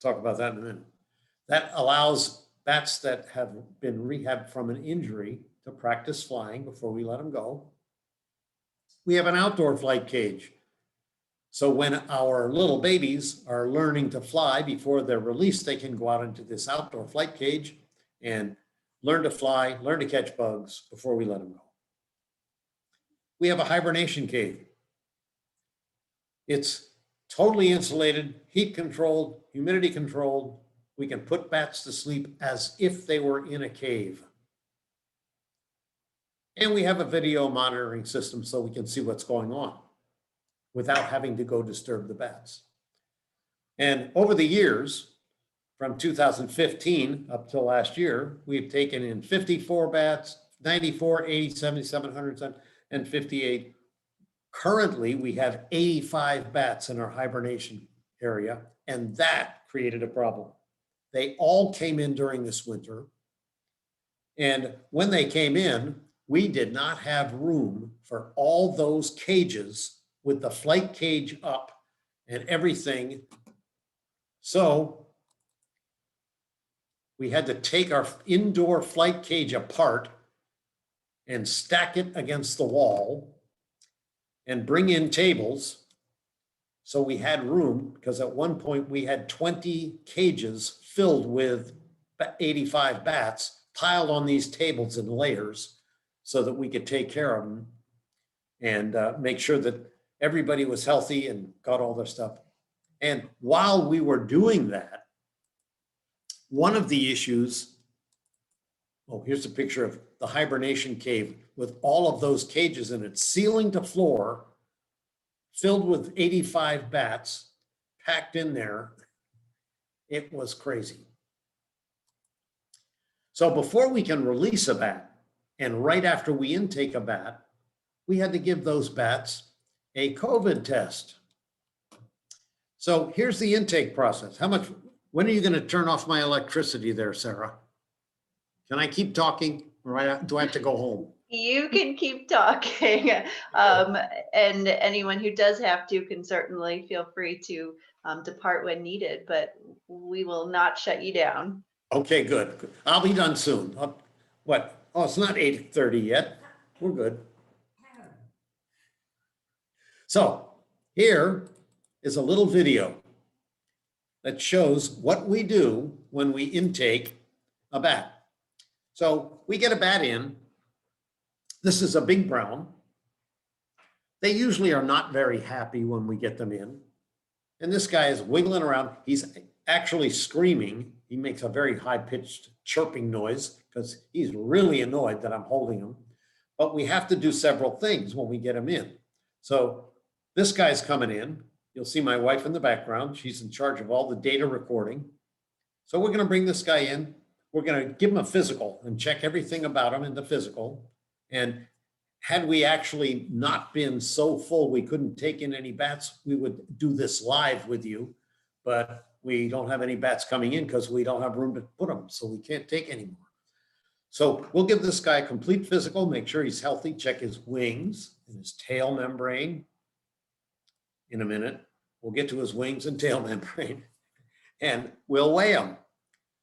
Talk about that in a minute. That allows bats that have been rehabbed from an injury to practice flying before we let them go. We have an outdoor flight cage. So when our little babies are learning to fly before they're released, they can go out into this outdoor flight cage and learn to fly, learn to catch bugs before we let them go. We have a hibernation cave. It's totally insulated, heat controlled, humidity controlled. We can put bats to sleep as if they were in a cave. And we have a video monitoring system so we can see what's going on without having to go disturb the bats. And over the years, from 2015 up till last year, we've taken in 54 bats, 94, 80, 7,700, and 58. Currently, we have 85 bats in our hibernation area, and that created a problem. They all came in during this winter. And when they came in, we did not have room for all those cages with the flight cage up and everything. So we had to take our indoor flight cage apart and stack it against the wall and bring in tables. So we had room, because at one point we had 20 cages filled with 85 bats piled on these tables in layers so that we could take care of them and make sure that everybody was healthy and got all their stuff. And while we were doing that, one of the issues, oh, here's a picture of the hibernation cave with all of those cages in it, ceiling to floor, filled with 85 bats packed in there. It was crazy. So before we can release a bat, and right after we intake a bat, we had to give those bats a COVID test. So here's the intake process. When are you going to turn off my electricity there, Sarah? Can I keep talking, or do I have to go home? You can keep talking. And anyone who does have to can certainly feel free to depart when needed, but we will not shut you down. Okay, good. I'll be done soon. What? Oh, it's not 8:30 yet. We're good. So here is a little video that shows what we do when we intake a bat. So we get a bat in. This is a big brown. They usually are not very happy when we get them in. And this guy is wiggling around. He's actually screaming. He makes a very high-pitched chirping noise because he's really annoyed that I'm holding him. But we have to do several things when we get him in. So this guy's coming in. You'll see my wife in the background. She's in charge of all the data recording. So we're going to bring this guy in. We're going to give him a physical and check everything about him in the physical. And had we actually not been so full we couldn't take in any bats, we would do this live with you. But we don't have any bats coming in because we don't have room to put them. So we can't take any more. So we'll give this guy a complete physical, make sure he's healthy, check his wings and his tail membrane. In a minute, we'll get to his wings and tail membrane and we'll weigh him.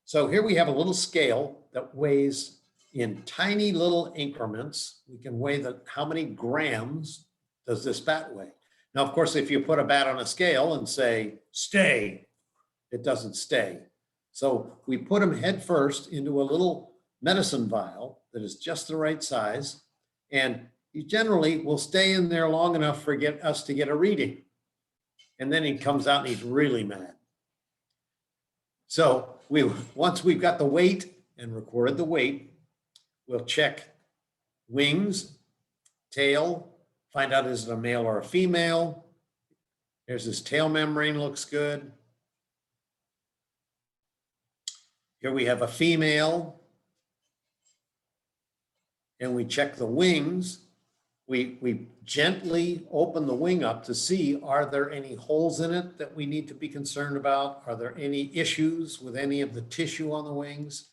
So here we have a little scale that weighs in tiny little increments. We can weigh how many grams does this bat weigh? Now, of course, if you put a bat on a scale and say, stay, it doesn't stay. So we put him head first into a little medicine vial that is just the right size. And he generally will stay in there long enough for us to get a reading. And then he comes out and he's really mad. So once we've got the weight and recorded the weight, we'll check wings, tail, find out is it a male or a female. There's his tail membrane, looks good. Here we have a female. and we check the wings. We gently open the wing up to see, are there any holes in it that we need to be concerned about? Are there any issues with any of the tissue on the wings?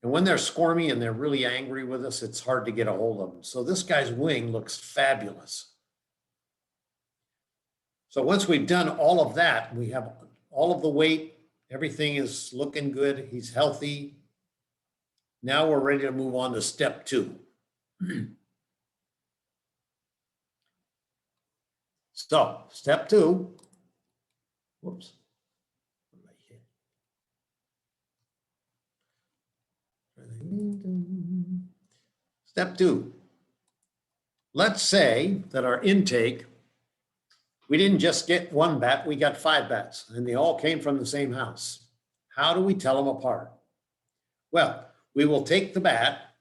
And when they're squirmy and they're really angry with us, it's hard to get a hold of them. So this guy's wing looks fabulous. So once we've done all of that, we have all of the weight, everything is looking good, he's healthy. Now we're ready to move on to step 2. So step 2, whoops. Step 2, let's say that our intake, we didn't just get 1 bat, we got 5 bats, and they all came from the same house. How do we tell them apart? Well, we will take the bat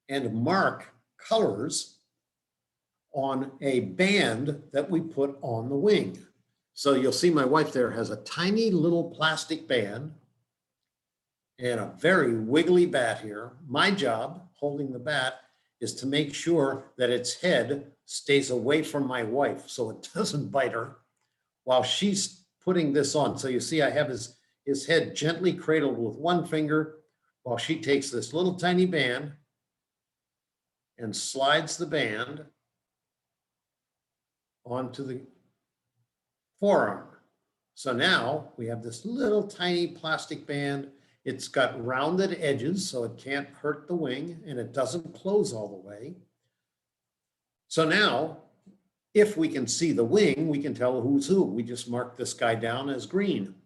and mark colors on a band that we put on the wing. So you'll see my wife there has a tiny little plastic band and a very wiggly bat here. My job, holding the bat, is to make sure that its head stays away from my wife so it doesn't bite her while she's putting this on. So you see I have his head gently cradled with 1 finger while she takes this little tiny band and slides the band onto the forearm. So now we have this little tiny plastic band. It's got rounded edges so it can't hurt the wing and it doesn't close all the way. So now, if we can see the wing, we can tell who's who. We just mark this guy down as green.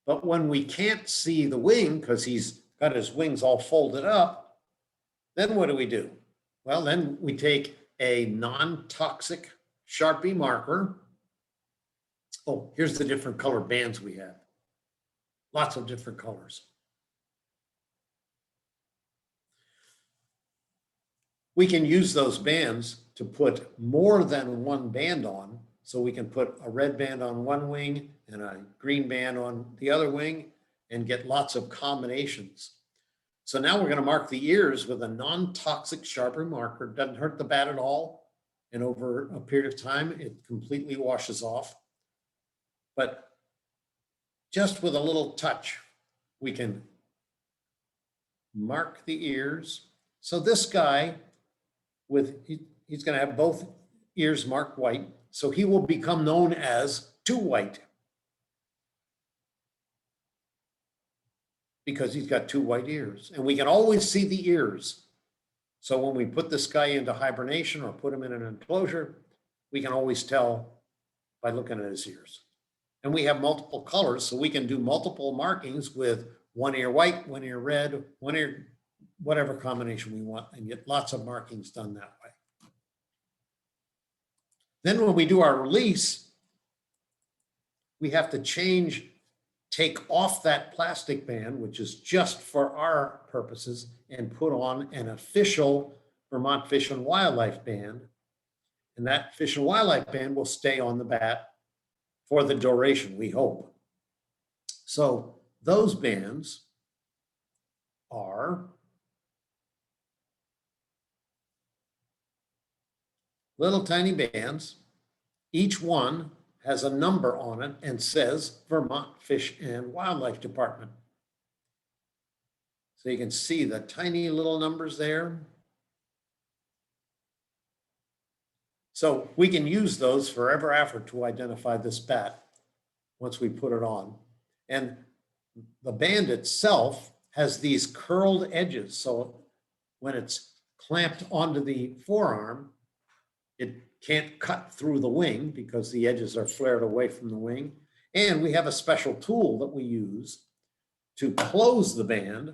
But when we can't see the wing because he's got his wings all folded up, then what do? Well, then we take a non-toxic Sharpie marker. Oh, here's the different color bands we have. Lots of different colors. We can use those bands to put more than 1 band on. So we can put a red band on 1 wing and a green band on the other wing and get lots of combinations. So now we're going to mark the ears with a non-toxic Sharpie marker. Doesn't hurt the bat at all. And over a period of time, it completely washes off. But just with a little touch, we can mark the ears. So this guy, he's going to have both ears marked white. So he will become known as 2 white because he's got 2 white ears. And we can always see the ears. So when we put this guy into hibernation or put him in an enclosure, we can always tell by looking at his ears. And we have multiple colors, so we can do multiple markings with 1 ear white, 1 ear red, 1 ear, whatever combination we want, and get lots of markings done that way. Then when we do our release, we have to take off that plastic band, which is just for our purposes, and put on an official Vermont Fish and Wildlife band. And that Fish and Wildlife band will stay on the bat for the duration, we hope. So those bands are little tiny bands. Each one has a number on it and says Vermont Fish and Wildlife Department. So you can see the tiny little numbers there. So we can use those forever after to identify this bat once we put it on. And the band itself has these curled edges. So when it's clamped onto the forearm, it can't cut through the wing because the edges are flared away from the wing. And we have a special tool that we use to close the band.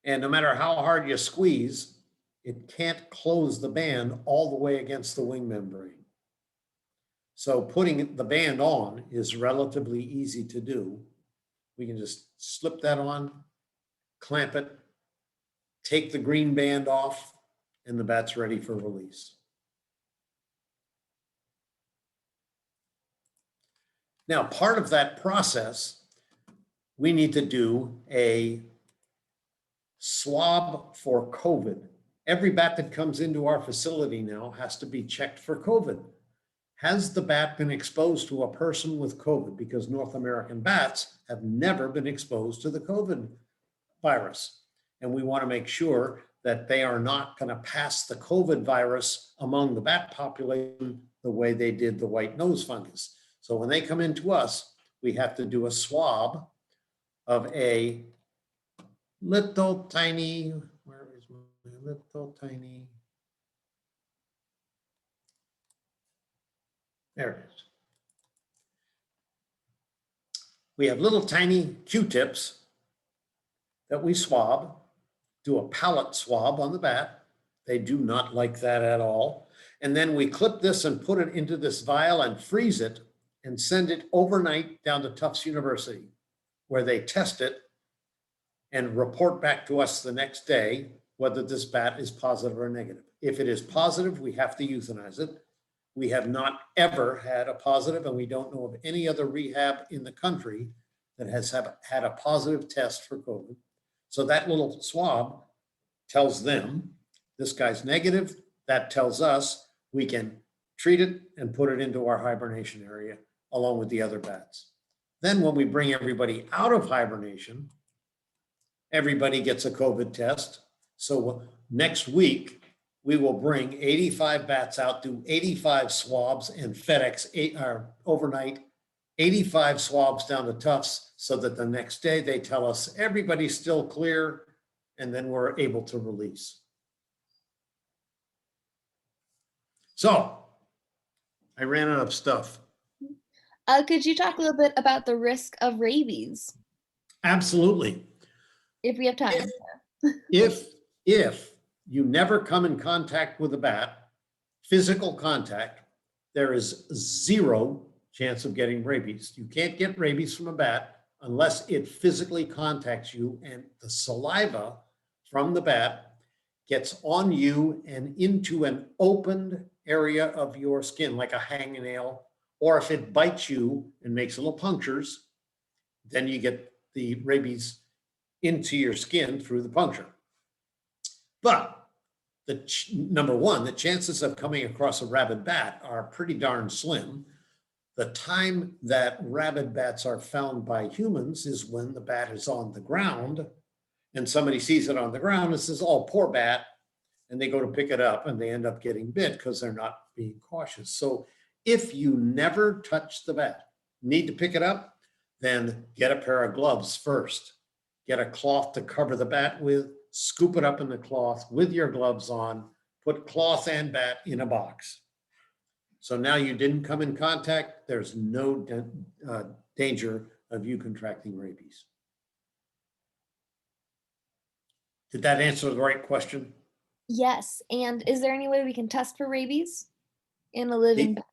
And no matter how hard you squeeze, it can't close the band all the way against the wing membrane. So putting the band on is relatively easy to do. We can just slip that on, clamp it, take the green band off, and the bat's ready for release. Now, part of that process, we need to do a swab for COVID. Every bat that comes into our facility now has to be checked for COVID. Has the bat been exposed to a person with COVID? Because North American bats have never been exposed to the COVID virus. And we want to make sure that they are not going to pass the COVID virus among the bat population the way they did the white nose fungus. So when they come into us, we have to do a swab of a little tiny, where is my little tiny? There it is. We have little tiny Q-tips that we swab, do a palate swab on the bat. They do not like that at all. And then we clip this and put it into this vial and freeze it and send it overnight down to Tufts University, where they test it and report back to us the next day whether this bat is positive or negative. If it is positive, we have to euthanize it. We have not ever had a positive, and we don't know of any other rehab in the country that has had a positive test for COVID. So that little swab tells them this guy's negative. That tells us we can treat it and put it into our hibernation area along with the other bats. Then when we bring everybody out of hibernation, everybody gets a COVID test. So next week, we will bring 85 bats out, do 85 swabs, and FedEx overnight 85 swabs down to Tufts, so that the next day they tell us everybody's still clear, and then we're able to release. So I ran out of stuff. Could you talk a little bit about the risk of rabies, Absolutely. if we have time? If you never come in contact with a bat, physical contact, there is zero chance of getting rabies. You can't get rabies from a bat unless it physically contacts you, and the saliva from the bat gets on you and into an opened area of your skin, like a hangnail, or if it bites you and makes little punctures, then you get the rabies into your skin through the puncture. But number one, the chances of coming across a rabid bat are pretty darn slim. The time that rabid bats are found by humans is when the bat is on the ground and somebody sees it on the ground and says, oh, poor bat. And they go to pick it up and they end up getting bit because they're not being cautious. So if you never touch the bat, need to pick it up, then get a pair of gloves first. Get a cloth to cover the bat with, scoop it up in the cloth with your gloves on, put cloth and bat in a box. So now you didn't come in contact, there's no danger of you contracting rabies. Did that answer the right question? Yes, and is there any way we can test for rabies in a living bat?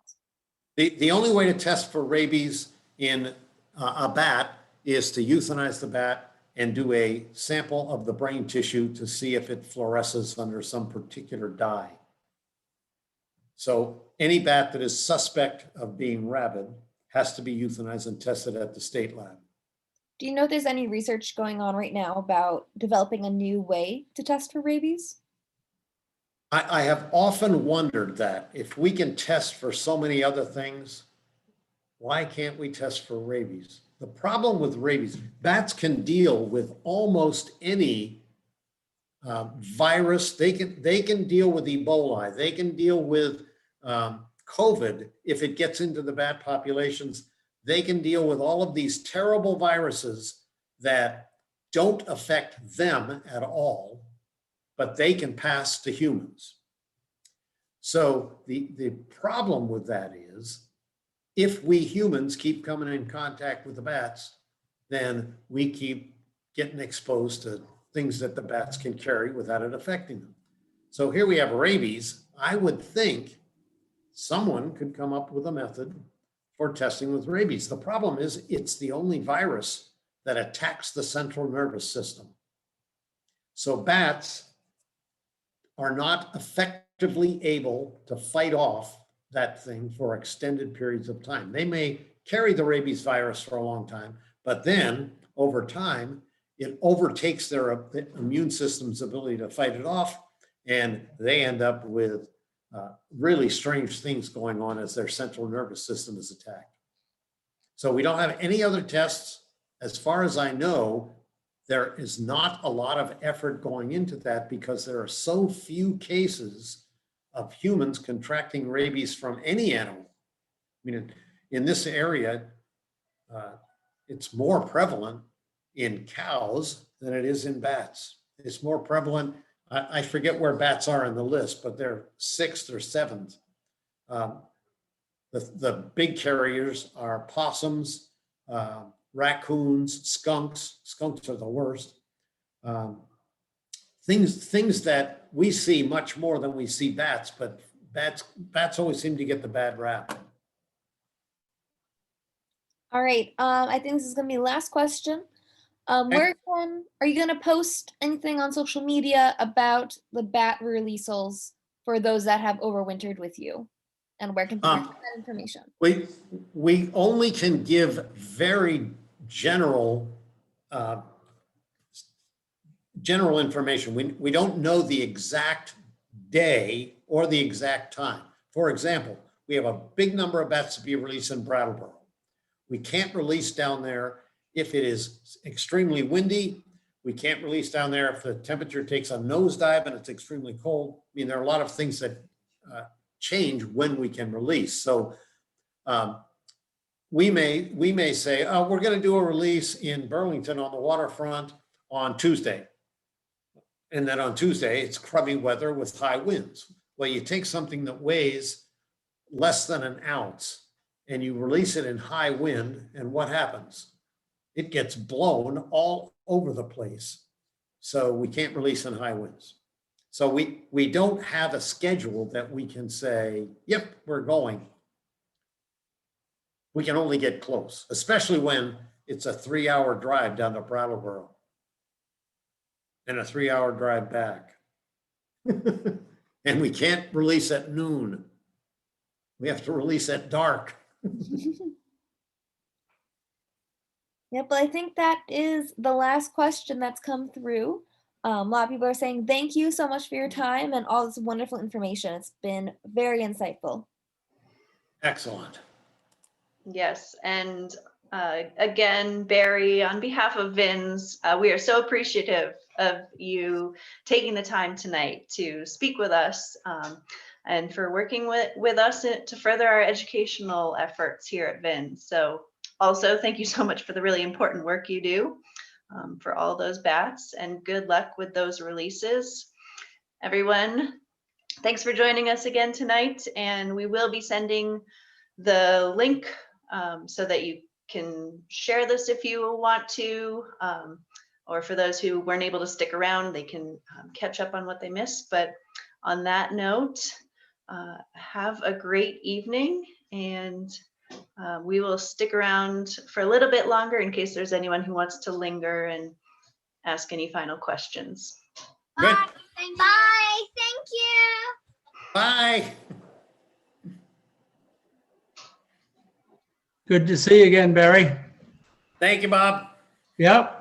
The only way to test for rabies in a bat is to euthanize the bat and do a sample of the brain tissue to see if it fluoresces under some particular dye. So any bat that is suspect of being rabid has to be euthanized and tested at the state lab. Do you know if there's any research going on right now about developing a new way to test for rabies? I have often wondered that if we can test for so many other things, why can't we test for rabies? The problem with rabies, bats can deal with almost any virus. They can deal with Ebola. They can deal with COVID if it gets into the bat populations. They can deal with all of these terrible viruses that don't affect them at all, but they can pass to humans. So the problem with that is, if we humans keep coming in contact with the bats, then we keep getting exposed to things that the bats can carry without it affecting them. So here we have rabies. I would think someone could come up with a method for testing with rabies. The problem is it's the only virus that attacks the central nervous system. So bats are not effectively able to fight off that thing for extended periods of time. They may carry the rabies virus for a long time, But then over time, it overtakes their immune system's ability to fight it off, and they end up with really strange things going on as their central nervous system is attacked. So we don't have any other tests. As far as I know, there is not a lot of effort going into that because there are so few cases of humans contracting rabies from any animal. I mean, in this area, it's more prevalent in cows than it is in bats. It's more prevalent. I forget where bats are in the list, but they're 6th or 7th. The big carriers are possums, raccoons, skunks. Skunks are the worst. Things that we see much more than we see bats, but bats always seem to get the bad rap. All right. I think this is going to be the last question. Are you going to post anything on social media about the bat releases for those that have overwintered with you? And where can people get that information? We only can give very general information. We don't know the exact day or the exact time. For example, we have a big number of bats to be released in Brattleboro. We can't release down there if it is extremely windy. We can't release down there if the temperature takes a nosedive and it's extremely cold. I mean, there are a lot of things that change when we can release. So we may say, oh, we're going to do a release in Burlington on the waterfront on Tuesday. And then on Tuesday, it's crummy weather with high winds. Well, you take something that weighs less than an ounce and you release it in high wind, and what happens? It gets blown all over the place. So we can't release in high winds. So we don't have a schedule that we can say, yep, we're going. We can only get close, especially when it's a 3-hour drive down to Brattleboro and a 3-hour drive back. And we can't release at noon. We have to release at dark. Yep, well, I think that is the last question that's come through. A lot of people are saying thank you so much for your time and all this wonderful information. It's been very insightful. Excellent. Yes, and again, Barry, on behalf of VINS, we are so appreciative of you taking the time tonight to speak with us and for working with us to further our educational efforts here at VINS. So also, thank you so much for the really important work you do for all those bats, and good luck with those releases. Everyone, thanks for joining us again tonight, and we will be sending the link so that you can share this if you want to, or for those who weren't able to stick around, they can catch up on what they missed. But on that note, have a great evening, and we will stick around for a little bit longer in case there's anyone who wants to linger and ask any final questions. Good. Bye. Thank you. Bye. Good to see you again, Barry. Thank you, Bob. Yep.